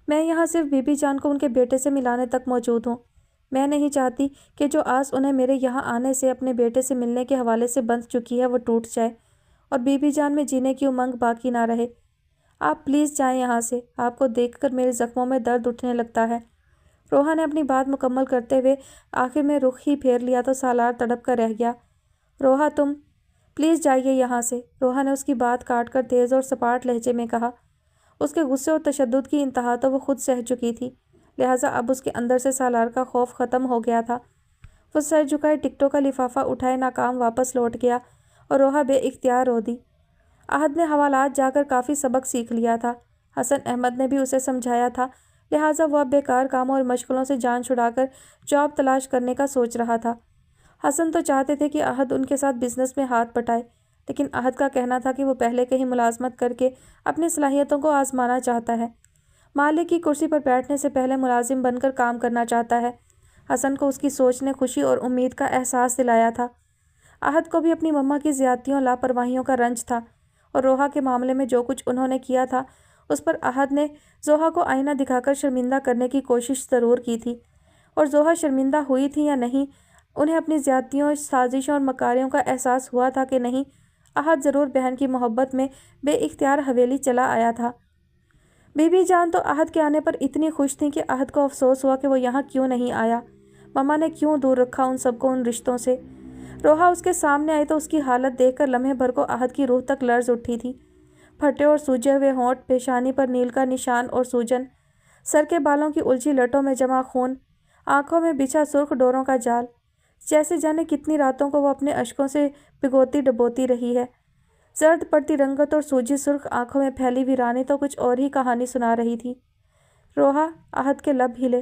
میں یہاں صرف بی بی جان کو ان کے بیٹے سے ملانے تک موجود ہوں۔ میں نہیں چاہتی کہ جو آس انہیں میرے یہاں آنے سے، اپنے بیٹے سے ملنے کے حوالے سے بندھ چکی ہے، وہ ٹوٹ جائے اور بی بی جان میں جینے کی امنگ باقی نہ رہے۔ آپ پلیز جائیں یہاں سے، آپ کو دیکھ کر میرے زخموں میں درد اٹھنے لگتا ہے۔ روحا نے اپنی بات مکمل کرتے ہوئے آخر میں رخ ہی پھیر لیا تو سالار تڑپ کر رہ گیا۔ روحا، تم پلیز جائیے یہاں سے، روحا نے اس کی بات کاٹ کر تیز اور سپاٹ لہجے میں کہا۔ اس کے غصے اور تشدد کی انتہا تو وہ خود سہ چکی تھی، لہٰذا اب اس کے اندر سے سالار کا خوف ختم ہو گیا تھا۔ وہ سر جھکائے ٹکٹوں کا لفافہ اٹھائے ناکام واپس لوٹ گیا اور روحا بے اختیار رو دی۔ احد نے حوالات جا کر کافی سبق سیکھ لیا تھا۔ حسن احمد نے بھی اسے سمجھایا تھا، لہٰذا وہ اب بیکار کاموں اور مشغلوں سے جان چھڑا کر جاب تلاش کرنے کا سوچ رہا تھا۔ حسن تو چاہتے تھے کہ احد ان کے ساتھ بزنس میں ہاتھ بٹائے، لیکن احد کا کہنا تھا کہ وہ پہلے کہیں ملازمت کر کے اپنی صلاحیتوں کو آزمانا چاہتا ہے، مالک کی کرسی پر بیٹھنے سے پہلے ملازم بن کر کام کرنا چاہتا ہے۔ حسن کو اس کی سوچ نے خوشی اور امید کا احساس دلایا تھا۔ احد کو بھی اپنی مما کی زیادتیوں، لاپرواہیوں کا رنج تھا اور روحا کے معاملے میں جو کچھ انہوں نے کیا تھا اس پر احد نے زوہا کو آئینہ دکھا کر شرمندہ کرنے کی کوشش ضرور کی تھی، اور زوہا شرمندہ ہوئی تھی یا نہیں، انہیں اپنی زیادتیوں، سازشوں اور مکاریوں کا احساس ہوا تھا کہ نہیں، احد ضرور بہن کی محبت میں بے اختیار حویلی چلا آیا تھا۔ بی بی جان تو احد کے آنے پر اتنی خوش تھیں کہ احد کو افسوس ہوا کہ وہ یہاں کیوں نہیں آیا، مما نے کیوں دور رکھا ان سب کو ان رشتوں سے۔ روحا اس کے سامنے آئی تو اس کی حالت دیکھ کر لمحے بھر کو احد کی روح تک لرز اٹھی تھی۔ پھٹے اور سوجے ہوئے ہونٹ، پیشانی پر نیل کا نشان اور سوجن، سر کے بالوں کی الجھی لٹوں میں جمع خون، آنکھوں میں بچھا سرخ ڈوروں کا جال، جیسے جانے کتنی راتوں کو وہ اپنے اشکوں سے بھگوتی ڈبوتی رہی ہے۔ زرد پڑتی رنگت اور سوجی سرخ آنکھوں میں پھیلی ویرانی تو کچھ اور ہی کہانی سنا رہی تھی۔ روحا، احد کے لب ہلے۔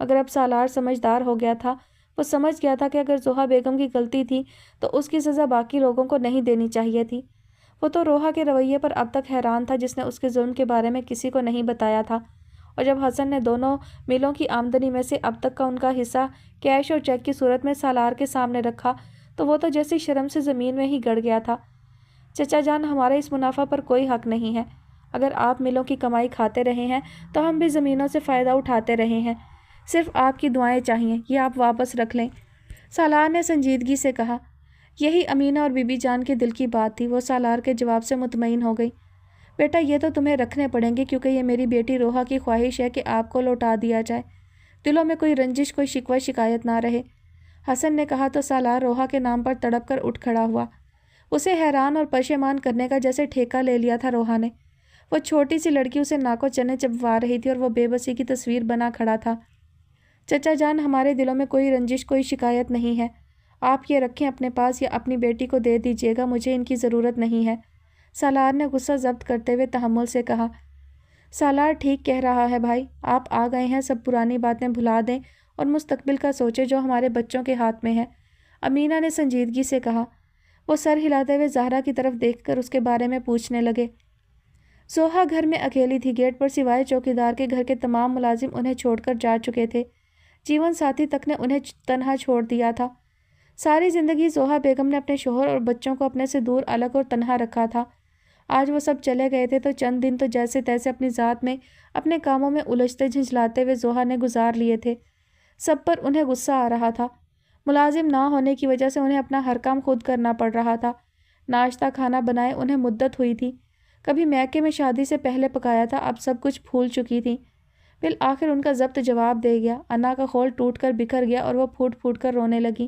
مگر اب سالار سمجھدار ہو گیا تھا۔ وہ سمجھ گیا تھا کہ اگر زوہا بیگم کی غلطی تھی تو اس کی سزا باقی لوگوں کو نہیں دینی چاہیے تھی۔ وہ تو روحا کے رویے پر اب تک حیران تھا جس نے اس کے ظلم کے بارے میں کسی کو نہیں بتایا تھا، اور جب حسن نے دونوں ملوں کی آمدنی میں سے اب تک کا ان کا حصہ کیش اور چیک کی صورت میں سالار کے سامنے رکھا تو وہ تو جیسی شرم سے زمین میں ہی گڑ گیا تھا۔ چچا جان، ہمارے اس منافع پر کوئی حق نہیں ہے۔ اگر آپ ملوں کی کمائی کھاتے رہے ہیں تو ہم بھی زمینوں سے فائدہ اٹھاتے رہے ہیں۔ صرف آپ کی دعائیں چاہیے، یہ آپ واپس رکھ لیں، سالار نے سنجیدگی سے کہا۔ یہی امینہ اور بی بی جان کے دل کی بات تھی۔ وہ سالار کے جواب سے مطمئن ہو گئی۔ بیٹا، یہ تو تمہیں رکھنے پڑیں گے کیونکہ یہ میری بیٹی روحا کی خواہش ہے کہ آپ کو لوٹا دیا جائے، دلوں میں کوئی رنجش، کوئی شکوہ شکایت نہ رہے، حسن نے کہا تو سالار روحا کے نام پر تڑپ کر اٹھ کھڑا ہوا۔ اسے حیران اور پشیمان کرنے کا جیسے ٹھیکہ لے لیا تھا روحا نے۔ وہ چھوٹی سی لڑکی اسے ناکو چنے چبوا رہی تھی اور وہ بے بسی کی تصویر بنا کھڑا تھا۔ چچا جان، ہمارے دلوں میں کوئی رنجش، کوئی شکایت نہیں ہے، آپ یہ رکھیں اپنے پاس یا اپنی بیٹی کو دے دیجیے گا، مجھے ان کی ضرورت نہیں ہے، سالار نے غصہ ضبط کرتے ہوئے تحمل سے کہا۔ سالار ٹھیک کہہ رہا ہے بھائی، آپ آ گئے ہیں، سب پرانی باتیں بھلا دیں اور مستقبل کا سوچیں جو ہمارے بچوں کے ہاتھ میں ہے، امینہ نے سنجیدگی سے کہا۔ وہ سر ہلاتے ہوئے زہرا کی طرف دیکھ کر اس کے بارے میں پوچھنے لگے۔ زوہا گھر میں اکیلی تھی، گیٹ پر سوائے چوکیدار کے گھر کے تمام ملازم انہیں چھوڑ کر جا چکے تھے، جیون ساتھی تک نے انہیں تنہا چھوڑ دیا تھا۔ ساری زندگی زوہا بیگم نے اپنے شوہر اور بچوں کو اپنے سے دور، الگ اور تنہا رکھا تھا۔ آج وہ سب چلے گئے تھے تو چند دن تو جیسے تیسے اپنی ذات میں، اپنے کاموں میں الجھتے جھنجھلاتے ہوئے زوہا نے گزار لیے تھے۔ سب پر انہیں غصہ آ رہا تھا۔ ملازم نہ ہونے کی وجہ سے انہیں اپنا ہر کام خود کرنا پڑ رہا تھا۔ ناشتہ کھانا بنائے انہیں مدت ہوئی تھی، کبھی میکے میں شادی سے پہلے پکایا تھا، اب سب کچھ بھول چکی تھی۔ بالآخر ان کا ضبط جواب دے گیا، انا کا خول ٹوٹ کر بکھر گیا اور وہ پھوٹ پھوٹ کر رونے لگی۔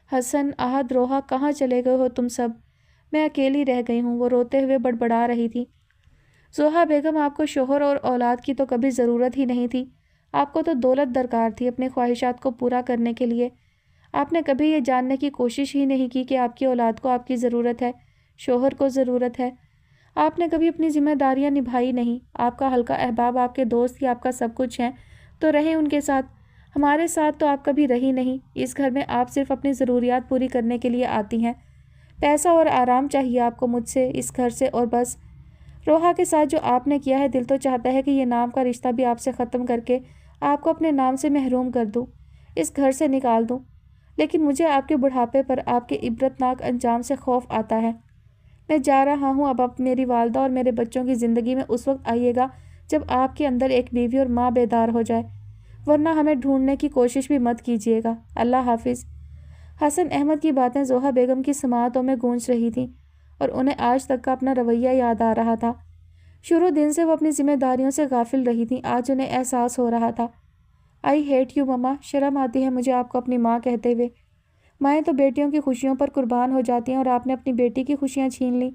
حسن، احد، روحا، کہاں چلے گئے ہو تم سب؟ میں اکیلی رہ گئی ہوں، وہ روتے ہوئے بڑبڑا رہی تھی۔ زوہا بیگم، آپ کو شوہر اور اولاد کی تو کبھی ضرورت ہی نہیں تھی، آپ کو تو دولت درکار تھی اپنی خواہشات کو پورا کرنے کے لیے۔ آپ نے کبھی یہ جاننے کی کوشش ہی نہیں کی کہ آپ کی اولاد کو آپ کی ضرورت ہے، شوہر کو ضرورت ہے۔ آپ نے کبھی اپنی ذمہ داریاں نبھائی نہیں۔ آپ کا حلقہ احباب، آپ کے دوست ہی آپ کا سب کچھ ہیں، تو رہیں ان کے ساتھ۔ ہمارے ساتھ تو آپ کبھی رہی نہیں۔ اس گھر میں آپ صرف اپنی ضروریات پوری کرنے کے لیے آتی ہیں، پیسہ اور آرام چاہیے آپ کو مجھ سے، اس گھر سے، اور بس۔ روحا کے ساتھ جو آپ نے کیا ہے، دل تو چاہتا ہے کہ یہ نام کا رشتہ بھی آپ سے ختم کر کے آپ کو اپنے نام سے محروم کر دوں، اس گھر سے نکال دوں، لیکن مجھے آپ کے بڑھاپے پر آپ کے عبرتناک انجام سے خوف آتا ہے۔ میں جا رہا ہوں، اب آپ میری والدہ اور میرے بچوں کی زندگی میں اس وقت آئیے گا جب آپ کے اندر ایک بیوی اور ماں بیدار ہو جائے، ورنہ ہمیں ڈھونڈنے کی کوشش بھی مت کیجیے گا۔ اللہ حافظ۔ حسن احمد کی باتیں زوہا بیگم کی سماعتوں میں گونج رہی تھیں اور انہیں آج تک کا اپنا رویہ یاد آ رہا تھا۔ شروع دن سے وہ اپنی ذمہ داریوں سے غافل رہی تھیں، آج انہیں احساس ہو رہا تھا۔ آئی ہیٹ یو مما، شرم آتی ہے مجھے آپ کو اپنی ماں کہتے ہوئے۔ مائیں تو بیٹیوں کی خوشیوں پر قربان ہو جاتی ہیں اور آپ نے اپنی بیٹی کی خوشیاں چھین لیں۔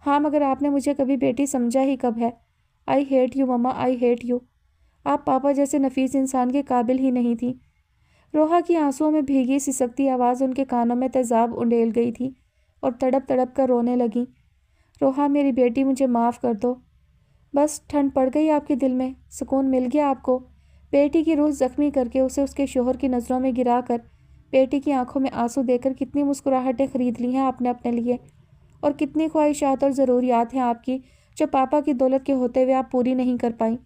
ہاں، مگر آپ نے مجھے کبھی بیٹی سمجھا ہی کب ہے؟ I hate you mama, I hate you. آپ پاپا جیسے نفیس انسان کے قابل ہی نہیں تھی۔ روحا کی آنسوؤں میں بھیگی سسکتی آواز ان کے کانوں میں تیزاب انڈیل گئی تھی اور تڑپ تڑپ کر رونے لگیں۔ روحا میری بیٹی، مجھے معاف کر دو۔ بس ٹھنڈ پڑ گئی آپ کے دل میں، سکون مل گیا آپ کو؟ بیٹی کی روح زخمی کر کے، اسے اس کے شوہر کی نظروں میں گرا کر، بیٹی کی آنکھوں میں آنسو دے کر کتنی مسکراہٹیں خرید لی ہیں آپ نے اپنے لیے، اور کتنی خواہشات اور ضروریات ہیں آپ کی جو پاپا کی دولت کے ہوتے ہوئے آپ پوری نہیں کر پائیں۔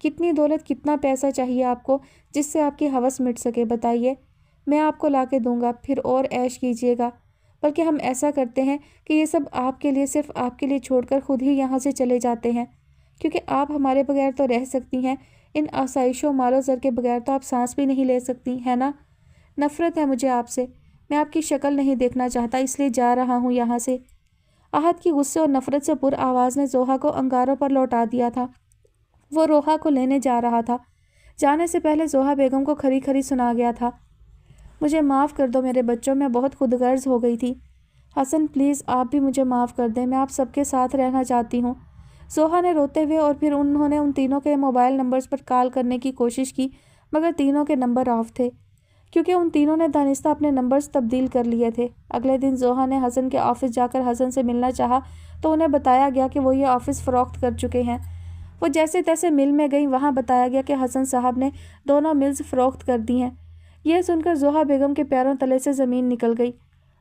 کتنی دولت، کتنا پیسہ چاہیے آپ کو جس سے آپ کی ہوس مٹ سکے؟ بتائیے، میں آپ کو لا کے دوں گا، پھر اور عیش کیجیے گا۔ بلکہ ہم ایسا کرتے ہیں کہ یہ سب آپ کے لیے، صرف آپ کے لیے چھوڑ کر خود ہی یہاں سے چلے جاتے ہیں، کیونکہ آپ ہمارے بغیر تو رہ سکتی ہیں، ان آسائشوں مال و زر کے بغیر تو آپ سانس بھی نہیں لے سکتی، ہے نا؟ نفرت ہے مجھے آپ سے، میں آپ کی شکل نہیں دیکھنا چاہتا، اس لیے جا رہا ہوں یہاں سے۔ احد کی غصے اور نفرت سے پر آواز نے زوہا کو انگاروں پر لوٹا دیا تھا۔ وہ روحا کو لینے جا رہا تھا، جانے سے پہلے زوہا بیگم کو کھری کھری سنا گیا تھا۔ مجھے معاف کر دو میرے بچوں، میں بہت خود غرض ہو گئی تھی۔ حسن پلیز، آپ بھی مجھے معاف کر دیں، میں آپ سب کے ساتھ رہنا چاہتی ہوں۔ زوہا نے روتے ہوئے، اور پھر انہوں نے ان تینوں کے موبائل نمبرز پر کال کرنے کی کوشش کی، مگر تینوں کے نمبر آف تھے، کیونکہ ان تینوں نے دانستہ اپنے نمبرز تبدیل کر لیے تھے۔ اگلے دن زوہا نے حسن کے آفس جا کر حسن سے ملنا چاہا تو انہیں بتایا گیا کہ وہ یہ آفس فروخت کر چکے ہیں۔ وہ جیسے تیسے مل میں گئیں۔ وہاں بتایا گیا کہ حسن صاحب نے دونوں ملز فروخت کر دی ہیں۔ یہ سن کر زوہا بیگم کے پیروں تلے سے زمین نکل گئی۔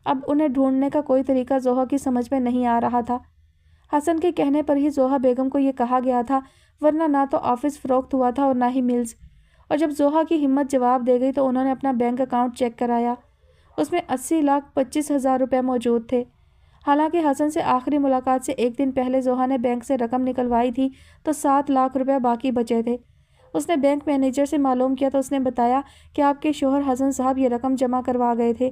اب انہیں ڈھونڈنے کا کوئی طریقہ زوہا کی سمجھ میں نہیں آ رہا تھا۔ حسن کے کہنے پر ہی زوہا بیگم کو یہ کہا گیا تھا، ورنہ نہ تو آفس فروخت ہوا تھا اور نہ ہی ملز۔ اور جب زوہا کی ہمت جواب دے گئی تو انہوں نے اپنا بینک اکاؤنٹ چیک کرایا۔ اس میں 80,25,000 روپے موجود تھے۔ حالانکہ حسن سے آخری ملاقات سے ایک دن پہلے زوہا نے بینک سے رقم نکلوائی تھی تو 7 لاکھ روپے باقی بچے تھے۔ اس نے بینک مینیجر سے معلوم کیا تو اس نے بتایا کہ آپ کے شوہر حسن صاحب یہ رقم جمع کروا گئے تھے۔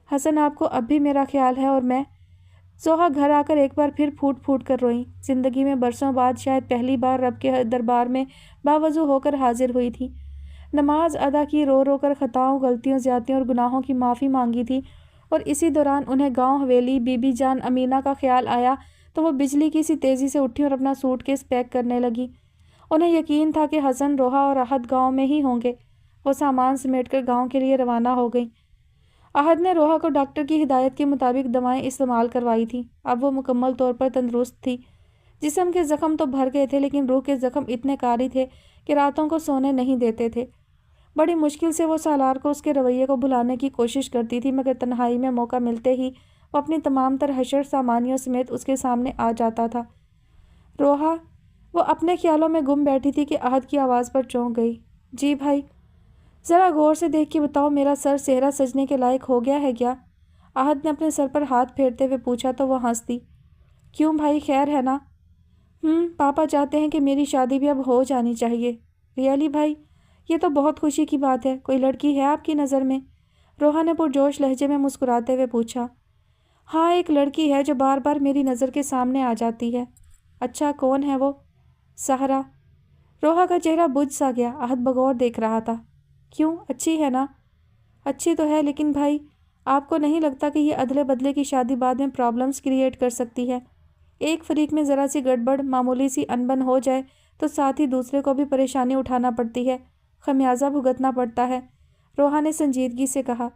حسن آپ کو اب بھی میرا خیال ہے اور میں۔ زوہا گھر آ کر ایک بار پھر پھوٹ پھوٹ کر روئیں۔ زندگی میں برسوں بعد شاید پہلی بار رب کے دربار میں باوضو ہو کر حاضر ہوئی تھی۔ نماز ادا کی، رو رو کر خطاؤں، غلطیوں، زیادتیوں اور گناہوں کی معافی مانگی تھی، اور اسی دوران انہیں گاؤں حویلی بی بی جان امینہ کا خیال آیا تو وہ بجلی کی سی تیزی سے اٹھی اور اپنا سوٹ کیس پیک کرنے لگی۔ انہیں یقین تھا کہ حسن، روحا اور احد گاؤں میں ہی ہوں گے۔ وہ سامان سمیٹ کر گاؤں کے لیے روانہ ہو گئیں۔ احد نے روحا کو ڈاکٹر کی ہدایت کے مطابق دوائیں استعمال کروائی تھیں۔ اب وہ مکمل طور پر تندرست تھی۔ جسم کے زخم تو بھر گئے تھے لیکن روح کے زخم اتنے کاری تھے کہ راتوں کو سونے نہیں دیتے تھے۔ بڑی مشکل سے وہ سالار کو اس کے رویے کو بھلانے کی کوشش کرتی تھی، مگر تنہائی میں موقع ملتے ہی وہ اپنی تمام تر حشر سامانیوں سمیت اس کے سامنے آ جاتا تھا۔ روحا، وہ اپنے خیالوں میں گم بیٹھی تھی کہ احد کی آواز پر چونک گئی۔ جی بھائی، ذرا غور سے دیکھ کے بتاؤ، میرا سر صحرا سجنے کے لائق ہو گیا ہے کیا؟ احد نے اپنے سر پر ہاتھ پھیرتے ہوئے پوچھا تو وہ ہنس دی۔ کیوں بھائی، خیر ہے نا؟ پاپا چاہتے ہیں کہ میری شادی بھی اب ہو جانی چاہیے۔ ریئلی بھائی، یہ تو بہت خوشی کی بات ہے۔ کوئی لڑکی ہے آپ کی نظر میں؟ روحا نے پرجوش لہجے میں مسکراتے ہوئے پوچھا۔ ہاں، ایک لڑکی ہے جو بار بار میری نظر کے سامنے آ جاتی ہے۔ اچھا، کون ہے وہ؟ سحرا۔ روحا کا چہرہ بجھ سا گیا۔ احد بغور دیکھ رہا تھا۔ کیوں، اچھی ہے نا؟ اچھی تو ہے، لیکن بھائی آپ کو نہیں لگتا کہ یہ ادلے بدلے کی شادی بعد میں پرابلمز کریٹ کر سکتی ہے؟ ایک فریق میں ذرا سی گڑبڑ، معمولی سی انبن ہو جائے تو ساتھ ہی دوسرے کو بھی پریشانی اٹھانا پڑتی ہے، خمیازہ بھگتنا پڑتا ہے۔ روحا نے سنجیدگی سے کہا۔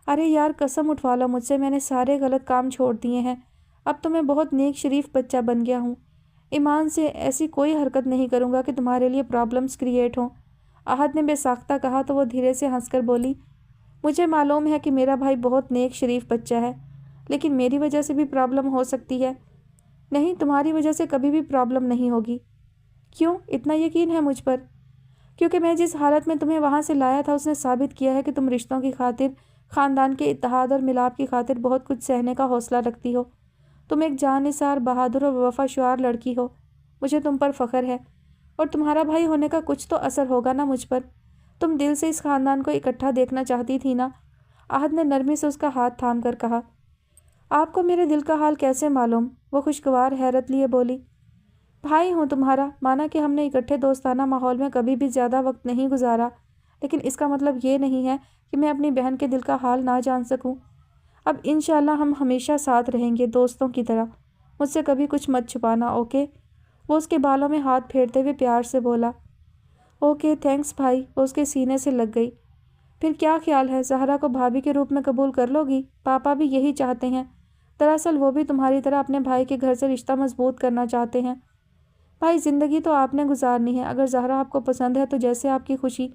ارے یار، قسم اٹھوا لو مجھ سے، میں نے سارے غلط کام چھوڑ دیے ہیں۔ اب تو میں بہت نیک شریف بچہ بن گیا ہوں۔ ایمان سے ایسی کوئی حرکت نہیں کروں گا کہ تمہارے لیے پرابلمز کریٹ ہوں۔ احد نے بے ساختہ کہا تو وہ دھیرے سے ہنس کر بولی، مجھے معلوم ہے کہ میرا بھائی بہت نیک شریف بچہ ہے، لیکن میری وجہ سے بھی پرابلم ہو سکتی ہے۔ نہیں، تمہاری وجہ سے کبھی بھی پرابلم نہیں ہوگی۔ کیوں اتنا یقین ہے مجھ پر؟ کیونکہ میں جس حالت میں تمہیں وہاں سے لایا تھا اس نے ثابت کیا ہے کہ تم رشتوں کی خاطر، خاندان کے اتحاد اور ملاپ کی خاطر بہت کچھ سہنے کا حوصلہ رکھتی ہو۔ تم ایک جاں نثار، بہادر اور وفا شعار لڑکی ہو۔ مجھے تم پر فخر ہے، اور تمہارا بھائی ہونے کا کچھ تو اثر ہوگا نا مجھ پر۔ تم دل سے اس خاندان کو اکٹھا دیکھنا چاہتی تھی نا؟ احد نے نرمی سے اس کا ہاتھ تھام کر کہا۔ آپ کو میرے دل کا حال کیسے معلوم؟ وہ خوشگوار حیرت لیے بولی۔ بھائی ہوں تمہارا، مانا کہ ہم نے اکٹھے دوستانہ ماحول میں کبھی بھی زیادہ وقت نہیں گزارا، لیکن اس کا مطلب یہ نہیں ہے کہ میں اپنی بہن کے دل کا حال نہ جان سکوں۔ اب انشاءاللہ ہم ہمیشہ ساتھ رہیں گے، دوستوں کی طرح۔ مجھ سے کبھی کچھ مت چھپانا، اوکے؟ وہ اس کے بالوں میں ہاتھ پھیرتے ہوئے پیار سے بولا۔ اوکے، تھینکس بھائی۔ وہ اس کے سینے سے لگ گئی۔ پھر کیا خیال ہے، زہرا کو بھابھی کے روپ میں قبول کر لو گی؟ پاپا بھی یہی چاہتے ہیں۔ دراصل وہ بھی تمہاری طرح اپنے بھائی کے گھر سے رشتہ مضبوط کرنا چاہتے ہیں۔ بھائی، زندگی تو آپ نے گزارنی ہے، اگر زہرا آپ کو پسند ہے تو جیسے آپ کی خوشی۔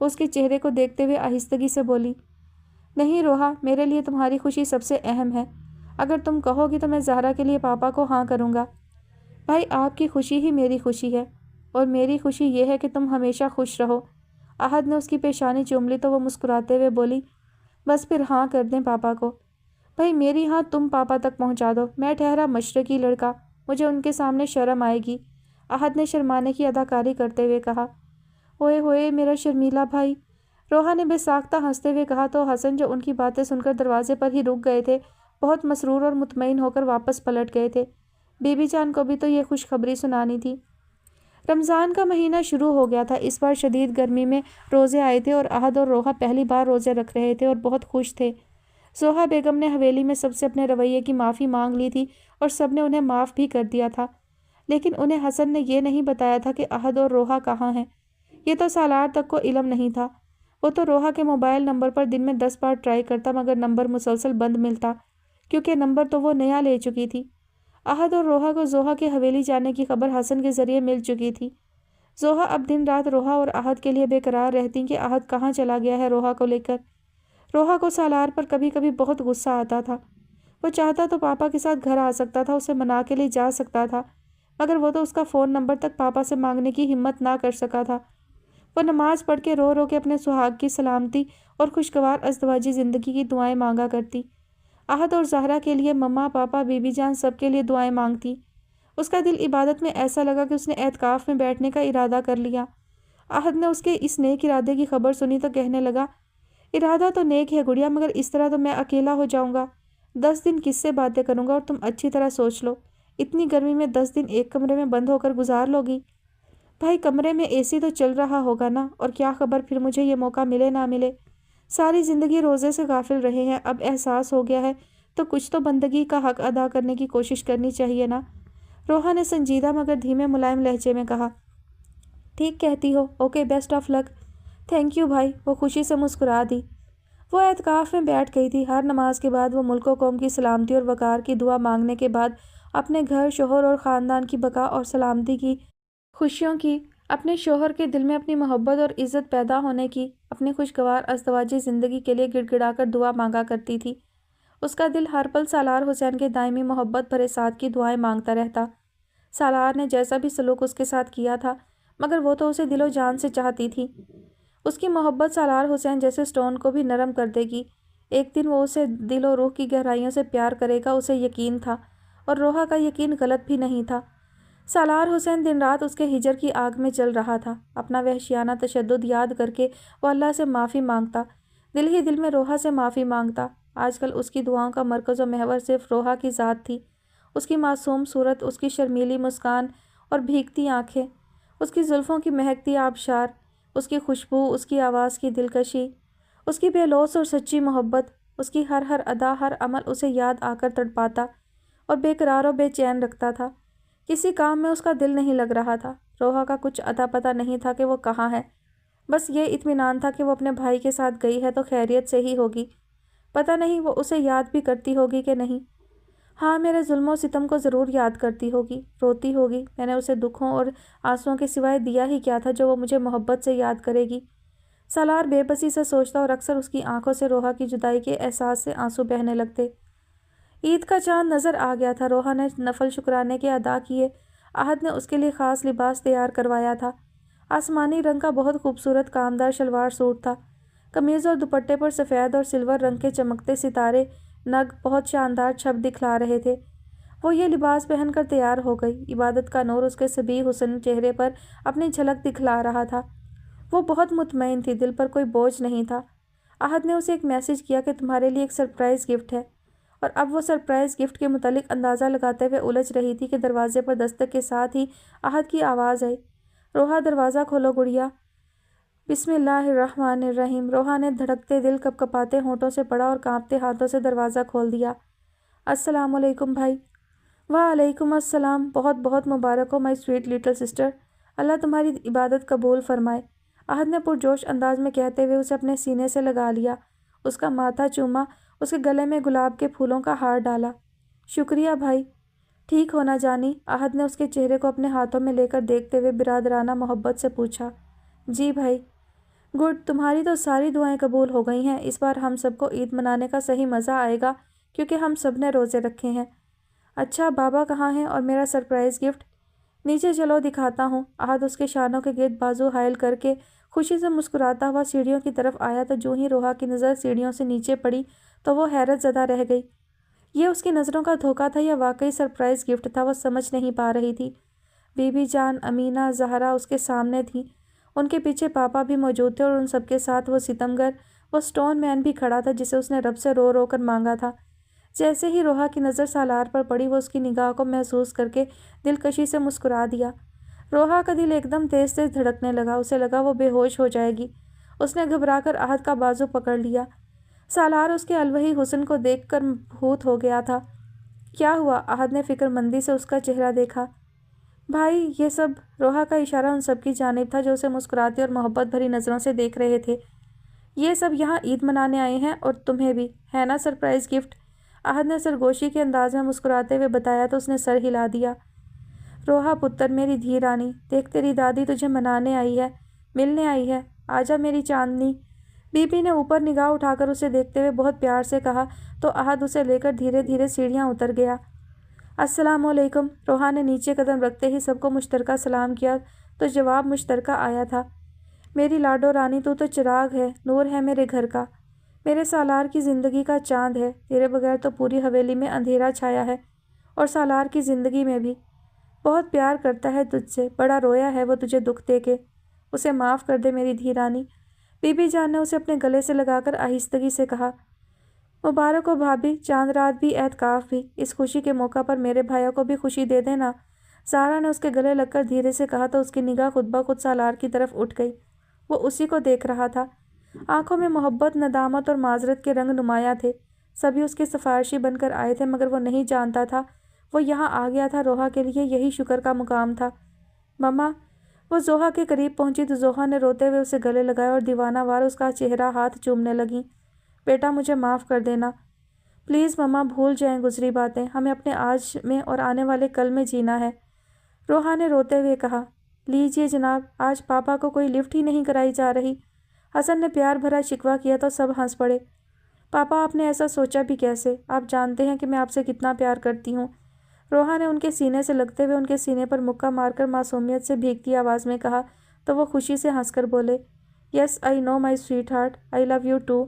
وہ اس کے چہرے کو دیکھتے ہوئے آہستگی سے بولی۔ نہیں روحا، میرے لیے تمہاری خوشی سب سے اہم ہے۔ اگر تم کہو گی تو میں زہرا کے لیے پاپا کو ہاں کروں گا۔ بھائی، آپ کی خوشی ہی میری خوشی ہے، اور میری خوشی یہ ہے کہ تم ہمیشہ خوش رہو۔ احد نے اس کی پیشانی چوم لی تو وہ مسکراتے ہوئے بولی، بس پھر ہاں کر دیں پاپا کو۔ بھائی، میری ہاں تم پاپا تک پہنچا دو۔ میں ٹھہرا مشرقی لڑکا، مجھے ان کے سامنے شرم آئے گی۔ احد نے شرمانے کی اداکاری کرتے ہوئے کہا۔ اوئے ہوئے میرا شرمیلا بھائی، روحا نے بے ساختہ ہنستے ہوئے کہا تو حسن، جو ان کی باتیں سن کر دروازے پر ہی رک گئے تھے، بہت مسرور اور مطمئن ہو کر واپس پلٹ گئے تھے۔ بی بی جان کو بھی تو یہ خوشخبری سنانی تھی۔ رمضان کا مہینہ شروع ہو گیا تھا۔ اس بار شدید گرمی میں روزے آئے تھے اور احد اور روحا پہلی بار روزے رکھ رہے تھے اور بہت خوش تھے۔ زوہا بیگم نے حویلی میں سب سے اپنے رویے کی معافی مانگ لی تھی اور سب نے انہیں معاف بھی کر دیا تھا، لیکن انہیں حسن نے یہ نہیں بتایا تھا کہ احد اور روحا کہاں ہیں۔ یہ تو سالار تک کو علم نہیں تھا۔ وہ تو روحا کے موبائل نمبر پر دن میں 10 بار ٹرائی کرتا، مگر نمبر مسلسل بند ملتا، کیونکہ نمبر تو وہ نیا لے چکی تھی۔ احد اور روحا کو زوہا کے حویلی جانے کی خبر حسن کے ذریعے مل چکی تھی۔ زوہا اب دن رات روحا اور احد کے لیے بے قرار رہتی کہ احد کہاں چلا گیا ہے روحا کو لے کر۔ روحا کو سالار پر کبھی کبھی بہت غصہ آتا تھا۔ وہ چاہتا تو پاپا کے ساتھ گھر آ سکتا تھا، اسے منا کے لے جا سکتا تھا، مگر وہ تو اس کا فون نمبر تک پاپا سے مانگنے کی ہمت نہ کر سکا تھا۔ وہ نماز پڑھ کے رو رو کے اپنے سہاگ کی سلامتی اور خوشگوار ازدواجی زندگی کی دعائیں مانگا کرتی۔ احد اور زہرا کے لیے مما، پاپا، بی بی جان سب کے لیے دعائیں مانگتی۔ اس کا دل عبادت میں ایسا لگا کہ اس نے اعتکاف میں بیٹھنے کا ارادہ کر لیا۔ احد نے اس کے اس نیک ارادے کی خبر سنی تو کہنے لگا، ارادہ تو نیک ہے گڑیا، مگر اس طرح تو میں اکیلا ہو جاؤں گا۔ 10 دن کس سے باتیں کروں گا، اور تم اچھی طرح سوچ لو، اتنی گرمی میں 10 دن ایک کمرے میں بند ہو کر گزار لو گی؟ بھائی کمرے میں اے سی تو چل رہا ہوگا نا، اور کیا خبر پھر مجھے یہ موقع ملے نہ ملے۔ ساری زندگی روزے سے غافل رہے ہیں، اب احساس ہو گیا ہے تو کچھ تو بندگی کا حق ادا کرنے کی کوشش کرنی چاہیے نا۔ روحا نے سنجیدہ مگر دھیمے ملائم لہجے میں کہا، ٹھیک کہتی ہو، okay, best of luck. Thank you بھائی، وہ خوشی سے مسکرا دی۔ وہ اعتکاف میں بیٹھ گئی تھی۔ ہر نماز کے بعد وہ ملک و قوم کی سلامتی اور وقار کی دعا مانگنے کے بعد اپنے گھر، شوہر اور خاندان کی بقا اور سلامتی کی، خوشیوں کی، اپنے شوہر کے دل میں اپنی محبت اور عزت پیدا ہونے کی، اپنی خوشگوار ازدواجی زندگی کے لیے گڑ گڑا کر دعا مانگا کرتی تھی۔ اس کا دل ہر پل سالار حسین کے دائمی محبت بھرے ساتھ کی دعائیں مانگتا رہتا۔ سالار نے جیسا بھی سلوک اس کے ساتھ کیا تھا، مگر وہ تو اسے دل و جان سے چاہتی تھی۔ اس کی محبت سالار حسین جیسے سٹون کو بھی نرم کر دے گی۔ ایک دن وہ اسے دل و روح کی گہرائیوں سے پیار کرے گا، اسے یقین تھا، اور روحا کا یقین غلط بھی نہیں تھا۔ سالار حسین دن رات اس کے ہجر کی آگ میں جل رہا تھا۔ اپنا وحشیانہ تشدد یاد کر کے وہ اللہ سے معافی مانگتا، دل ہی دل میں روحا سے معافی مانگتا۔ آج کل اس کی دعاؤں کا مرکز و محور صرف روحا کی ذات تھی۔ اس کی معصوم صورت، اس کی شرمیلی مسکان اور بھیگتی آنکھیں، اس کی زلفوں کی مہکتی آبشار، اس کی خوشبو، اس کی آواز کی دلکشی، اس کی بے لوث اور سچی محبت، اس کی ہر ادا، ہر عمل اسے یاد آ کر تڑپاتا اور بے قرار و بے چین رکھتا تھا۔ کسی کام میں اس کا دل نہیں لگ رہا تھا۔ روحا کا کچھ اتا پتہ نہیں تھا کہ وہ کہاں ہے، بس یہ اطمینان تھا کہ وہ اپنے بھائی کے ساتھ گئی ہے تو خیریت سے ہی ہوگی۔ پتہ نہیں وہ اسے یاد بھی کرتی ہوگی کہ نہیں۔ ہاں، میرے ظلم و ستم کو ضرور یاد کرتی ہوگی، روتی ہوگی۔ میں نے اسے دکھوں اور آنسوؤں کے سوائے دیا ہی کیا تھا جو وہ مجھے محبت سے یاد کرے گی؟ سالار بے بسی سے سوچتا، اور اکثر اس کی آنکھوں سے روحا کی جدائی کے احساس سے آنسو بہنے لگتے۔ عید کا چاند نظر آ گیا تھا۔ روحا نے نفل شکرانے کے ادا کیے۔ احد نے اس کے لیے خاص لباس تیار کروایا تھا۔ آسمانی رنگ کا بہت خوبصورت کامدار شلوار سوٹ تھا۔ قمیض اور دوپٹے پر سفید اور سلور رنگ کے چمکتے ستارے نگ بہت شاندار چھپ دکھلا رہے تھے۔ وہ یہ لباس پہن کر تیار ہو گئی۔ عبادت کا نور اس کے صبی حسن چہرے پر اپنی جھلک دکھلا رہا تھا۔ وہ بہت مطمئن تھی، دل پر کوئی بوجھ نہیں تھا۔ احد نے اسے ایک میسج کیا کہ تمہارے لیے ایک سرپرائز گفٹ ہے، اور اب وہ سرپرائز گفٹ کے متعلق اندازہ لگاتے ہوئے الجھ رہی تھی کہ دروازے پر دستک کے ساتھ ہی احد کی آواز آئی، روحا دروازہ کھولو گڑیا۔ بسم اللہ الرحمن الرحیم۔ روحا نے دھڑکتے دل، کپ کپاتے ہونٹوں سے پڑھا اور کانپتے ہاتھوں سے دروازہ کھول دیا۔ السلام علیکم بھائی۔ وعلیکم السلام۔ بہت بہت مبارک ہو مائی سویٹ لٹل سسٹر، اللہ تمہاری عبادت قبول فرمائے۔ احد نے پرجوش انداز میں کہتے ہوئے اسے اپنے سینے سے لگا لیا، اس کا ماتھا چوما، اس کے گلے میں گلاب کے پھولوں کا ہار ڈالا۔ شکریہ بھائی۔ ٹھیک ہونا جانی؟ احد نے اس کے چہرے کو اپنے ہاتھوں میں لے کر دیکھتے ہوئے برادرانہ محبت سے پوچھا۔ جی بھائی۔ گڈ، تمہاری تو ساری دعائیں قبول ہو گئی ہیں۔ اس بار ہم سب کو عید منانے کا صحیح مزہ آئے گا کیونکہ ہم سب نے روزے رکھے ہیں۔ اچھا، بابا کہاں ہیں اور میرا سرپرائز گفٹ؟ نیچے چلو دکھاتا ہوں۔ احد اس کے شانوں کے گرد بازو حائل کر کے خوشی سے مسکراتا ہوا سیڑھیوں کی طرف آیا تو جوں ہی روحا کی نظر سیڑھیوں سے نیچے پڑی تو وہ حیرت زدہ رہ گئی۔ یہ اس کی نظروں کا دھوکہ تھا یا واقعی سرپرائز گفٹ تھا، وہ سمجھ نہیں پا رہی تھی۔ بی بی جان، امینہ، زہرا اس کے سامنے تھیں، ان کے پیچھے پاپا بھی موجود تھے، اور ان سب کے ساتھ وہ ستمگر، وہ سٹون مین بھی کھڑا تھا جسے اس نے رب سے رو رو کر مانگا تھا۔ جیسے ہی روحا کی نظر سالار پر پڑی، وہ اس کی نگاہ کو محسوس کر کے دلکشی سے مسکرا دیا۔ روحا کا دل ایک دم تیز تیز دھڑکنے لگا، اسے لگا وہ بے ہوش ہو جائے گی۔ اس نے گھبرا کر احد کا بازو پکڑ لیا۔ سالار اس کے الوہی حسن کو دیکھ کر مبہوت ہو گیا تھا۔ کیا ہوا؟ احد نے فکر مندی سے اس کا چہرہ دیکھا۔ بھائی یہ سب، روحا کا اشارہ ان سب کی جانب تھا جو اسے مسکراتے اور محبت بھری نظروں سے دیکھ رہے تھے۔ یہ سب یہاں عید منانے آئے ہیں، اور تمہیں بھی ہے نا سرپرائز گفٹ؟ احد نے سرگوشی کے انداز میں مسکراتے ہوئے بتایا تو اس نے سر ہلا دیا۔ روحا پتر، میری دھی رانی، دیکھ تیری دادی تجھے منانے آئی ہے، ملنے آئی ہے، آجا میری چاندنی۔ بی بی نے اوپر نگاہ اٹھا کر اسے دیکھتے ہوئے بہت پیار سے کہا تو احد اسے لے کر دھیرے دھیرے سیڑھیاں اتر گیا۔ السلام علیکم۔ روحا نے نیچے قدم رکھتے ہی سب کو مشترکہ سلام کیا تو جواب مشترکہ آیا تھا۔ میری لاڈو رانی، تو چراغ ہے، نور ہے میرے گھر کا، میرے سالار کی زندگی کا چاند ہے، تیرے بغیر تو پوری حویلی میں اندھیرا چھایا ہے، اور سالار کی زندگی میں بھی۔ بہت پیار کرتا ہے تجھ سے، بڑا رویا ہے وہ تجھے دکھ دے کے، اسے معاف کر دے میری دھی رانی۔ بی بی جان نے اسے اپنے گلے سے لگا کر آہستگی سے کہا۔ مبارک ہو بھابھی، چاند رات بھی اعتکاف بھی، اس خوشی کے موقع پر میرے بھائیوں کو بھی خوشی دے دینا۔ زہرا نے اس کے گلے لگ کر دھیرے سے کہا تو اس کی نگاہ خود بخود سالار کی طرف اٹھ گئی۔ وہ اسی کو دیکھ رہا تھا۔ آنکھوں میں محبت، ندامت اور معذرت کے رنگ نمایاں تھے۔ سبھی اس کے سفارشی بن کر آئے تھے، مگر وہ نہیں جانتا تھا وہ یہاں آ گیا تھا روحا کے لیے، یہی شکر کا مقام تھا۔ مما، وہ زوہا کے قریب پہنچی تو زوہا نے روتے ہوئے اسے گلے لگایا اور دیوانہ وار اس کا چہرہ ہاتھ چومنے لگیں۔ بیٹا، مجھے معاف کر دینا پلیز مما، بھول جائیں گزری باتیں، ہمیں اپنے آج میں اور آنے والے کل میں جینا ہے۔ روحا نے روتے ہوئے کہا۔ لیجئے جناب، آج پاپا کو کوئی لفٹ ہی نہیں کرائی جا رہی۔ حسن نے پیار بھرا شکوہ کیا تو سب ہنس پڑے۔ پاپا، آپ نے ایسا سوچا بھی کیسے؟ آپ جانتے ہیں کہ میں آپ سے کتنا پیار کرتی ہوں۔ روحا نے ان کے سینے سے لگتے ہوئے ان کے سینے پر مکہ مار کر معصومیت سے بھیگتی آواز میں کہا تو وہ خوشی سے ہنس کر بولے، yes I know my sweetheart, I love you too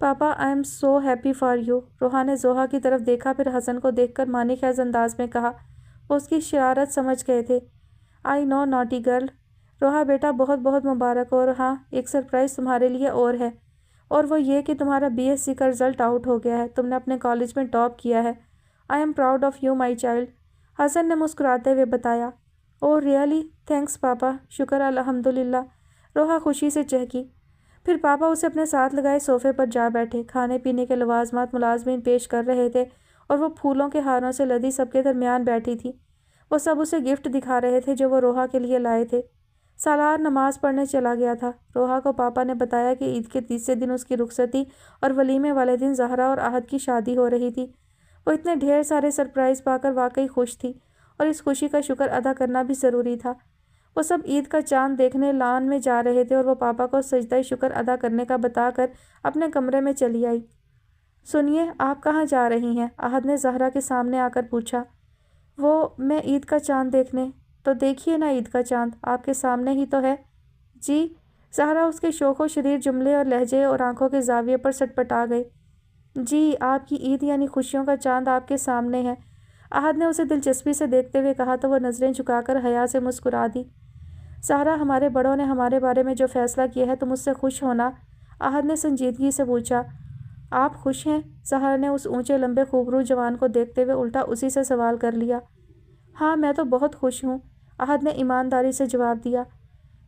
papa, I am so happy for you. Ruha نے زوہا کی طرف دیکھا، پھر حسن کو دیکھ کر معنی خیز انداز میں کہا۔ وہ اس کی شرارت سمجھ گئے تھے۔ آئی نو ناٹی گرل۔ روحا بیٹا، بہت بہت مبارک ہو، اور ہاں، ایک سرپرائز تمہارے لیے اور ہے، اور وہ یہ کہ تمہارا بی ایس سی کا رزلٹ آؤٹ ہو گیا ہے، تم نے اپنے کالج میں ٹاپ کیا ہے۔ I am proud of you my child, Hassan نے مسکراتے ہوئے بتایا۔ اوہ ریئلی، تھینکس پاپا، شکر الحمدللہ، روحا خوشی سے چہکی۔ پھر پاپا اسے اپنے ساتھ لگائے صوفے پر جا بیٹھے۔ کھانے پینے کے لوازمات ملازمین پیش کر رہے تھے اور وہ پھولوں کے ہاروں سے لدی سب کے درمیان بیٹھی تھی۔ وہ سب اسے گفٹ دکھا رہے تھے جو وہ روحا کے لیے لائے تھے۔ سالار نماز پڑھنے چلا گیا تھا۔ روحا کو پاپا نے بتایا کہ عید کے تیسرے دن اس کی رخصتی اور ولیمے والے دن زہرا اور احد کی شادی ہو رہی تھی۔ وہ اتنے ڈھیر سارے سرپرائز پا کر واقعی خوش تھی، اور اس خوشی کا شکر ادا کرنا بھی ضروری تھا۔ وہ سب عید کا چاند دیکھنے لان میں جا رہے تھے اور وہ پاپا کو سجدہ شکر ادا کرنے کا بتا کر اپنے کمرے میں چلی آئی۔ سنیے، آپ کہاں جا رہی ہیں؟ احد نے زہرا کے سامنے آ کر پوچھا۔ میں عید کا چاند دیکھنے۔ تو دیکھیے نا عید کا چاند، آپ کے سامنے ہی تو ہے۔ جی؟ زہرا اس کے شوخ و شریر جملے اور لہجے اور آنکھوں کے زاویے پر سٹپٹا گئی۔ جی، آپ کی عید یعنی خوشیوں کا چاند آپ کے سامنے ہے، احد نے اسے دلچسپی سے دیکھتے ہوئے کہا تو وہ نظریں جھکا کر حیا سے مسکرا دی۔ زہرا، ہمارے بڑوں نے ہمارے بارے میں جو فیصلہ کیا ہے تم اس سے خوش ہونا؟ احد نے سنجیدگی سے پوچھا۔ آپ خوش ہیں؟ زہرا نے اس اونچے لمبے خوبرو جوان کو دیکھتے ہوئے الٹا اسی سے سوال کر لیا۔ ہاں، میں تو بہت خوش ہوں، احد نے ایمانداری سے جواب دیا۔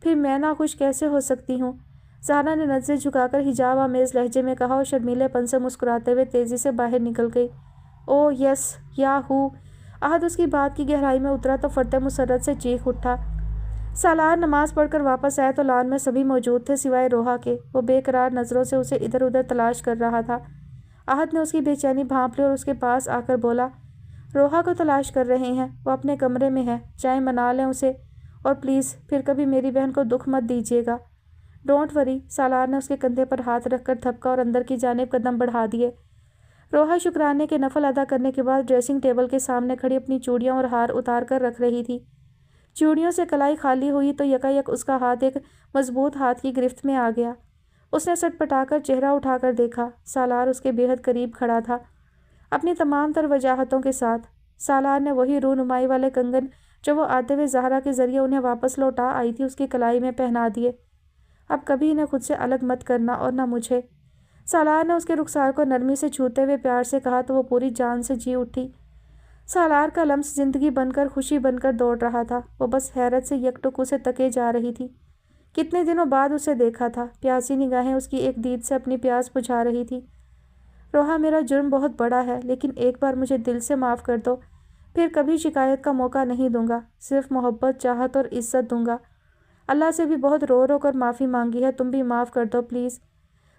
پھر میں ناخوش کیسے ہو سکتی ہوں؟ زہرا نے نظریں جھکا کر حجاب آمیز لہجے میں کہا اور شرمیلے پن سے مسکراتے ہوئے تیزی سے باہر نکل گئی۔ او یس، یاہو! احد اس کی بات کی گہرائی میں اترا تو فرط مسرت سے چیخ اٹھا۔ سالار نماز پڑھ کر واپس آیا تو لان میں سبھی موجود تھے سوائے روحا کے۔ وہ بے قرار نظروں سے اسے ادھر ادھر تلاش کر رہا تھا۔ احد نے اس کی بے چینی بھانپ لی اور اس کے پاس آ کر بولا، روحا کو تلاش کر رہے ہیں، وہ اپنے کمرے میں ہے، جائیں منا لیں اسے، اور پلیز پھر کبھی میری بہن کو دکھ مت دیجیے گا۔ ڈونٹ وری، سالار نے اس کے کندھے پر ہاتھ رکھ کر تھپکا اور اندر کی جانب قدم بڑھا دیے۔ روحا شکرانے کے نفل ادا کرنے کے بعد ڈریسنگ ٹیبل کے سامنے کھڑی اپنی چوڑیاں اور ہار اتار کر رکھ رہی تھی۔ چوڑیوں سے کلائی خالی ہوئی تو یکایک اس کا ہاتھ ایک مضبوط ہاتھ کی گرفت میں آ گیا۔ اس نے سٹ پٹا کر چہرہ اٹھا کر دیکھا۔ سالار اس کے بے حد قریب کھڑا تھا، اپنی تمام تر وجاہتوں کے ساتھ۔ سالار نے وہی رونمائی والے کنگن جو وہ آتے ہوئے زہرا کے ذریعے انہیں واپس لوٹا آئی تھی اس کی کلائی میں پہنا دیے۔ اب کبھی انہیں خود سے الگ مت کرنا، اور نہ مجھے۔ سالار نے اس کے رخسار کو نرمی سے چھوتے ہوئے پیار سے کہا تو وہ پوری جان سے جی اٹھی۔ سالار کا لمس زندگی بن کر، خوشی بن کر دوڑ رہا تھا۔ وہ بس حیرت سے یکٹک اسے تکے جا رہی تھی۔ کتنے دنوں بعد اسے دیکھا تھا، پیاسی نگاہیں اس کی ایک دید سے اپنی پیاس بجھا رہی تھی۔ روحا، میرا جرم بہت بڑا ہے، لیکن ایک بار مجھے دل سے معاف کر دو، پھر کبھی شکایت کا موقع نہیں دوں گا، صرف محبت، چاہت اور عزت دوں گا۔ اللہ سے بھی بہت رو رو کر معافی مانگی ہے، تم بھی معاف کر دو پلیز۔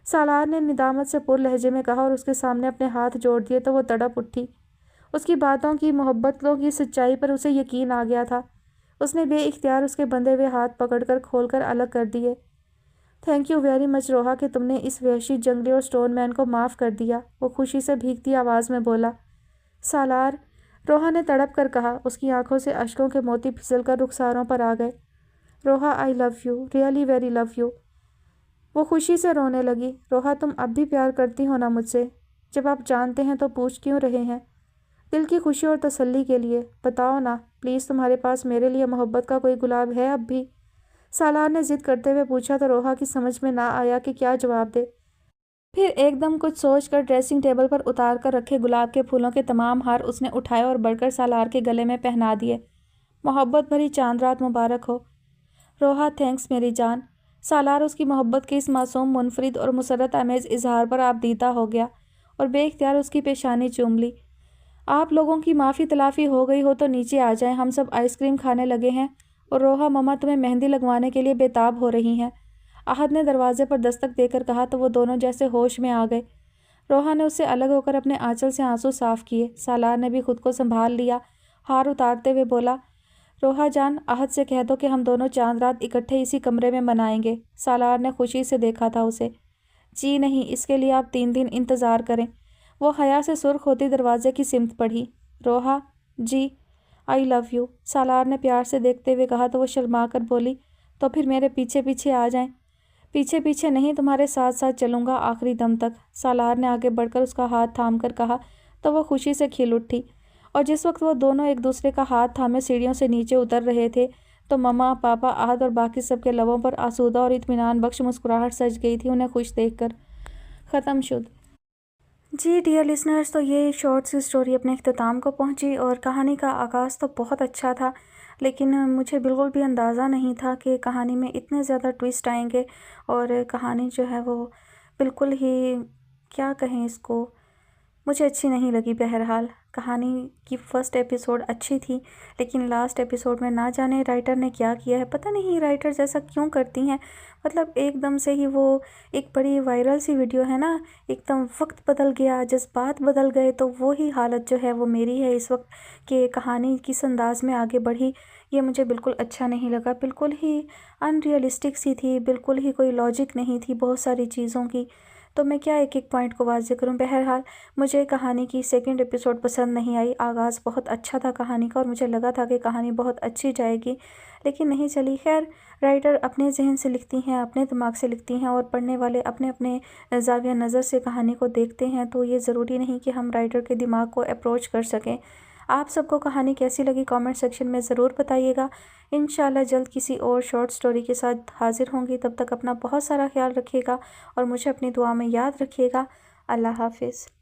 سالار نے ندامت سے پر لہجے میں کہا اور اس کے سامنے اپنے ہاتھ جوڑ دیے تو وہ تڑپ اٹھی۔ اس کی باتوں کی، محبتوں کی سچائی پر اسے یقین آ گیا تھا۔ اس نے بے اختیار اس کے بندھے ہوئے ہاتھ پکڑ کر کھول کر الگ کر دیے۔ Thank you very much Roha کہ تم نے اس وحشی جنگلی اور سٹون مین کو معاف کر دیا، وہ خوشی سے بھیگتی آواز میں بولا۔ سالار، روہا نے تڑپ کر کہا۔ اس کی آنکھوں سے اشکوں کے موتی پھسل کر رخساروں پر آ گئے۔ Roha I love you, really very love you. وہ خوشی سے رونے لگی۔ روہا تم اب بھی پیار کرتی ہو نا مجھ سے؟ جب آپ جانتے ہیں تو پوچھ کیوں رہے ہیں؟ دل کی خوشی اور تسلی کے لیے بتاؤ نا پلیز، تمہارے پاس میرے لیے محبت کا کوئی گلاب ہے اب بھی؟ سالار نے ضد کرتے ہوئے پوچھا تو روہا کی سمجھ میں نہ آیا کہ کیا جواب دے۔ پھر ایک دم کچھ سوچ کر ڈریسنگ ٹیبل پر اتار کر رکھے گلاب کے پھولوں کے تمام ہار اس نے اٹھائے اور بڑھ کر سالار کے گلے میں پہنا دیے۔ محبت بھری چاند رات مبارک ہو۔ روہا تھینکس میری جان۔ سالار اس کی محبت کے اس معصوم، منفرد اور مسرت آمیز اظہار پر آبدیدہ ہو گیا اور بے اختیار اس کی پیشانی چوم لی۔ آپ لوگوں کی معافی تلافی ہو گئی ہو تو نیچے آ جائیں، ہم سب آئس کریم کھانے لگے ہیں، اور روہا مما تمہیں مہندی لگوانے کے لیے بےتاب ہو رہی ہیں۔ احد نے دروازے پر دستک دے کر کہا تو وہ دونوں جیسے ہوش میں آ گئے۔ روہا نے اس سے الگ ہو کر اپنے آنچل سے آنسو صاف کیے۔ سالار نے بھی خود کو سنبھال لیا، ہار اتارتے ہوئے بولا، روہا جان، احد سے کہہ دو کہ ہم دونوں چاند رات اکٹھے اسی کمرے میں منائیں گے۔ سالار نے خوشی سے دیکھا تھا اسے۔ جی نہیں، اس کے لیے آپ 3 دن انتظار کریں۔ وہ حیا سے سرخ ہوتی دروازے کی سمت بڑھی۔ روہا، جی، آئی لو یو، سالار نے پیار سے دیکھتے ہوئے کہا تو وہ شرما کر بولی، تو پھر میرے پیچھے پیچھے آ جائیں۔ پیچھے پیچھے نہیں، تمہارے ساتھ ساتھ چلوں گا آخری دم تک، سالار نے آگے بڑھ کر اس کا ہاتھ تھام کر کہا تو وہ خوشی سے کھل اٹھی۔ اور جس وقت وہ دونوں ایک دوسرے کا ہاتھ تھامے سیڑھیوں سے نیچے اتر رہے تھے تو مما، پاپا، احد اور باقی سب کے لبوں پر آسودہ اور اطمینان بخش مسکراہٹ سج گئی تھی انہیں خوش دیکھ کر۔ ختم شد۔ جی ڈیئر لسنرز، تو یہ شارٹ سی اسٹوری اپنے اختتام کو پہنچی اور کہانی کا آغاز تو بہت اچھا تھا، لیکن مجھے بالکل بھی اندازہ نہیں تھا کہ کہانی میں اتنے زیادہ ٹویسٹ آئیں گے، اور کہانی جو ہے وہ بالکل ہی، کیا کہیں اس کو، مجھے اچھی نہیں لگی۔ بہرحال کہانی کی فرسٹ ایپیسوڈ اچھی تھی، لیکن لاسٹ ایپیسوڈ میں نہ جانے رائٹر نے کیا کیا ہے، پتہ نہیں رائٹر ایسا کیوں کرتی ہیں۔ مطلب ایک دم سے ہی وہ ایک بڑی وائرل سی ویڈیو ہے نا، ایک دم وقت بدل گیا، جذبات بدل گئے، تو وہی حالت جو ہے وہ میری ہے اس وقت کہ کہانی کس انداز میں آگے بڑھی، یہ مجھے بالکل اچھا نہیں لگا۔ بالکل ہی ان ریئلسٹک سی تھی، بالکل ہی کوئی لاجک نہیں تھی بہت ساری چیزوں کی، تو میں کیا ایک ایک پوائنٹ کو واضح کروں۔ بہرحال مجھے کہانی کی سیکنڈ ایپیسوڈ پسند نہیں آئی۔ آغاز بہت اچھا تھا کہانی کا اور مجھے لگا تھا کہ کہانی بہت اچھی جائے گی، لیکن نہیں چلی۔ خیر، رائٹر اپنے ذہن سے لکھتی ہیں، اپنے دماغ سے لکھتی ہیں، اور پڑھنے والے اپنے اپنے زاویہ نظر سے کہانی کو دیکھتے ہیں، تو یہ ضروری نہیں کہ ہم رائٹر کے دماغ کو اپروچ کر سکیں۔ آپ سب کو کہانی کیسی لگی کامنٹ سیکشن میں ضرور بتائیے گا۔ انشاءاللہ جلد کسی اور شارٹ سٹوری کے ساتھ حاضر ہوں گی، تب تک اپنا بہت سارا خیال رکھیے گا اور مجھے اپنی دعا میں یاد رکھیے گا۔ اللہ حافظ۔